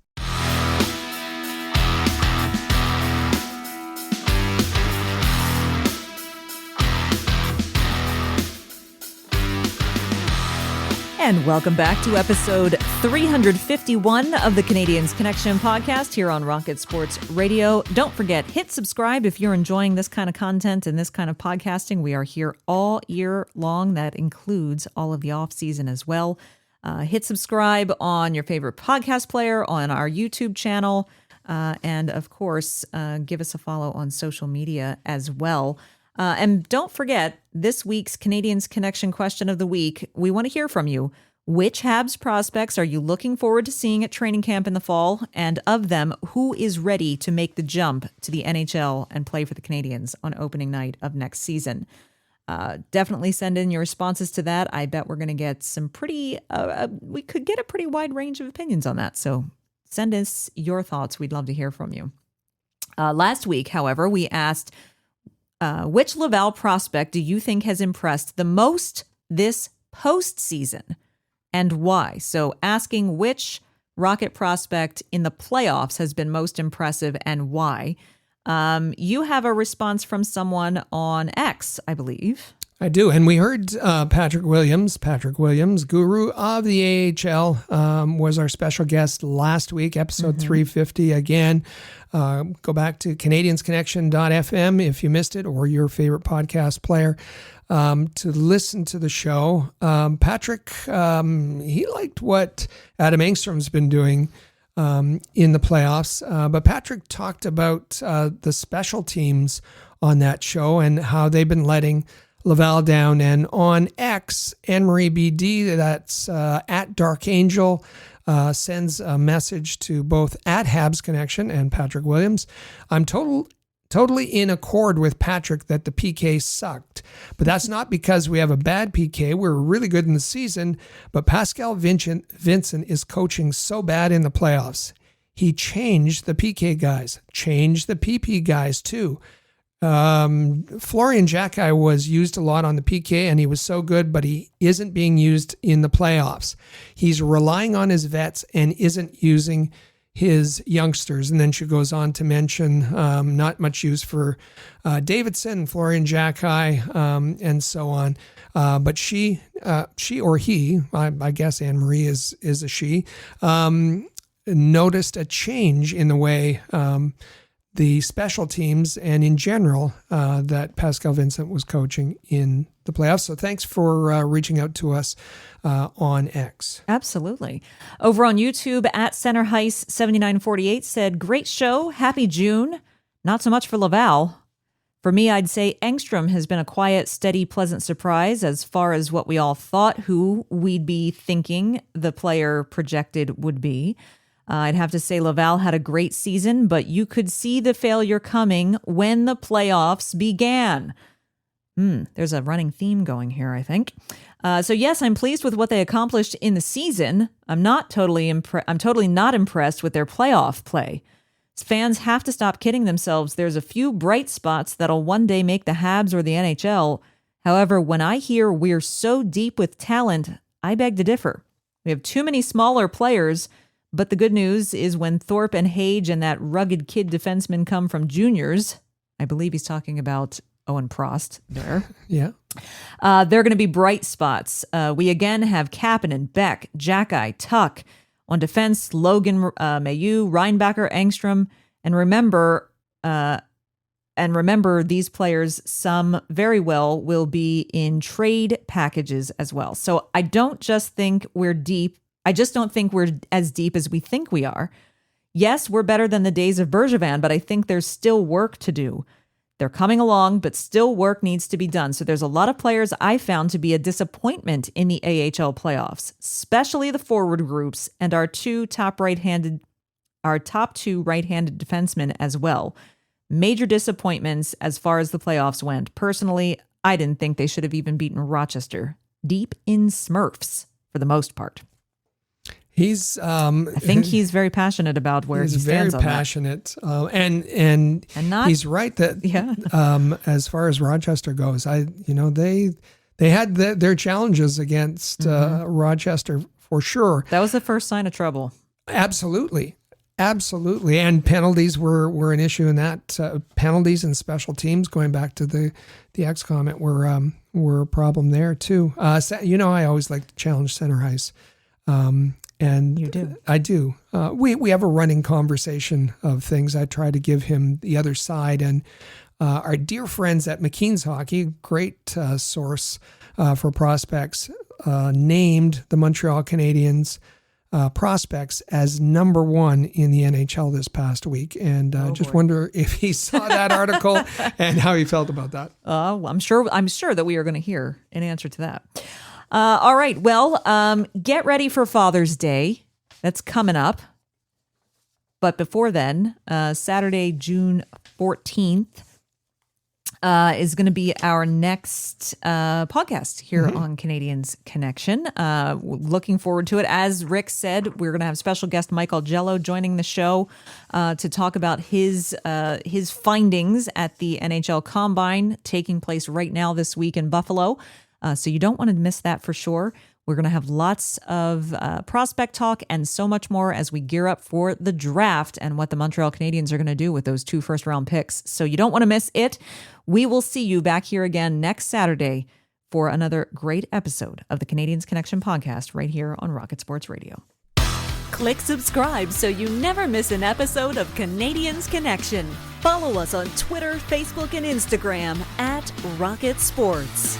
And welcome back to episode 351 of the Canadiens Connection podcast here on Rocket Sports Radio. Don't forget, hit subscribe if you're enjoying this kind of content and this kind of podcasting. We are here all year long. That includes all of the off season as well. Hit subscribe on your favorite podcast player, on our YouTube channel, and of course, give us a follow on social media as well. And don't forget, this week's Canadiens Connection question of the week, we want to hear from you. Which Habs prospects are you looking forward to seeing at training camp in the fall? And of them, who is ready to make the jump to the NHL and play for the Canadiens on opening night of next season? Definitely send in your responses to that. I bet we're going to get some we could get a pretty wide range of opinions on that. So send us your thoughts. We'd love to hear from you. Last week, however, we asked, which Laval prospect do you think has impressed the most this postseason and why? So asking which Rocket prospect in the playoffs has been most impressive and why. You have a response from someone on X, I believe. I do. And we heard Patrick Williams, guru of the AHL, was our special guest last week, episode 350. Again, go back to CanadiensConnection.fm if you missed it, or your favorite podcast player, to listen to the show. Patrick, he liked what Adam Engstrom's been doing in the playoffs. But Patrick talked about the special teams on that show and how they've been letting Laval down. And on X, Anne-Marie BD, that's at Dark Angel, sends a message to both at Habs Connection and Patrick Williams. I'm totally in accord with Patrick that the PK sucked, but that's not because we have a bad PK. We're really good in the season, but Pascal Vincent is coaching so bad in the playoffs. He changed the PK guys, changed the PP guys too. Florian Jacki was used a lot on the PK and he was so good, but he isn't being used in the playoffs. He's relying on his vets and isn't using his youngsters. And then she goes on to mention not much use for Davidson, Florian Jacki, and so on. But she or he, I guess Anne-Marie is a she, noticed a change in the way the special teams and in general that Pascal Vincent was coaching in the playoffs. So thanks for reaching out to us on X. Absolutely. Over on YouTube, at Center Heist 7948 said, great show. Happy June. Not so much for Laval. For me, I'd say Engstrom has been a quiet, steady, pleasant surprise as far as what we all thought who we'd be thinking the player projected would be. I'd have to say Laval had a great season, but you could see the failure coming when the playoffs began. There's a running theme going here, I think. So yes, I'm pleased with what they accomplished in the season. I'm totally not impressed with their playoff play. Fans have to stop kidding themselves. There's a few bright spots that'll one day make the Habs or the NHL. However, when I hear we're so deep with talent, I beg to differ. We have too many smaller players. But the good news is when Thorpe and Hage and that rugged kid defenseman come from juniors, I believe he's talking about Owen Prost there. Yeah. They're going to be bright spots. We again have Kapanen, Beck, Jacki, Tuck. On defense, Logan, Mailloux, Reinbacher, Engstrom. And remember, these players, some very well, will be in trade packages as well. So I don't just think we're deep. I just don't think we're as deep as we think we are. Yes, we're better than the days of Bergevin, but I think there's still work to do. They're coming along, but still work needs to be done. So there's a lot of players I found to be a disappointment in the AHL playoffs, especially the forward groups and our top two right-handed defensemen as well. Major disappointments as far as the playoffs went. Personally, I didn't think they should have even beaten Rochester. Deep in Smurfs for the most part. He's I think he's very passionate about where he he's stands very on passionate, and not- he's right that Yeah. as far as Rochester goes, they had their challenges against Rochester for sure. that. That was the first sign of trouble. Absolutely. And penalties were an issue in that. Penalties and special teams, going back to the X comment, were a problem there too. I always like to challenge center ice. And You do. I do. We have a running conversation of things. I try to give him the other side. And our dear friends at McKean's Hockey, great source for prospects, named the Montreal Canadiens prospects as number 1 in the NHL this past week. And wonder if he saw that article and how he felt about that. I'm sure that we are going to hear an answer to that. All right. Well, get ready for Father's Day. That's coming up. But before then, Saturday, June 14th, is going to be our next podcast here on Canadiens Connection. Looking forward to it. As Rick said, we're going to have special guest Michael Jello joining the show to talk about his findings at the NHL Combine taking place right now this week in Buffalo. So you don't want to miss that for sure. We're going to have lots of prospect talk and so much more as we gear up for the draft and what the Montreal Canadiens are going to do with those 2 first-round picks. So you don't want to miss it. We will see you back here again next Saturday for another great episode of the Canadiens Connection podcast right here on Rocket Sports Radio. Click subscribe so you never miss an episode of Canadiens Connection. Follow us on Twitter, Facebook, and Instagram at Rocket Sports.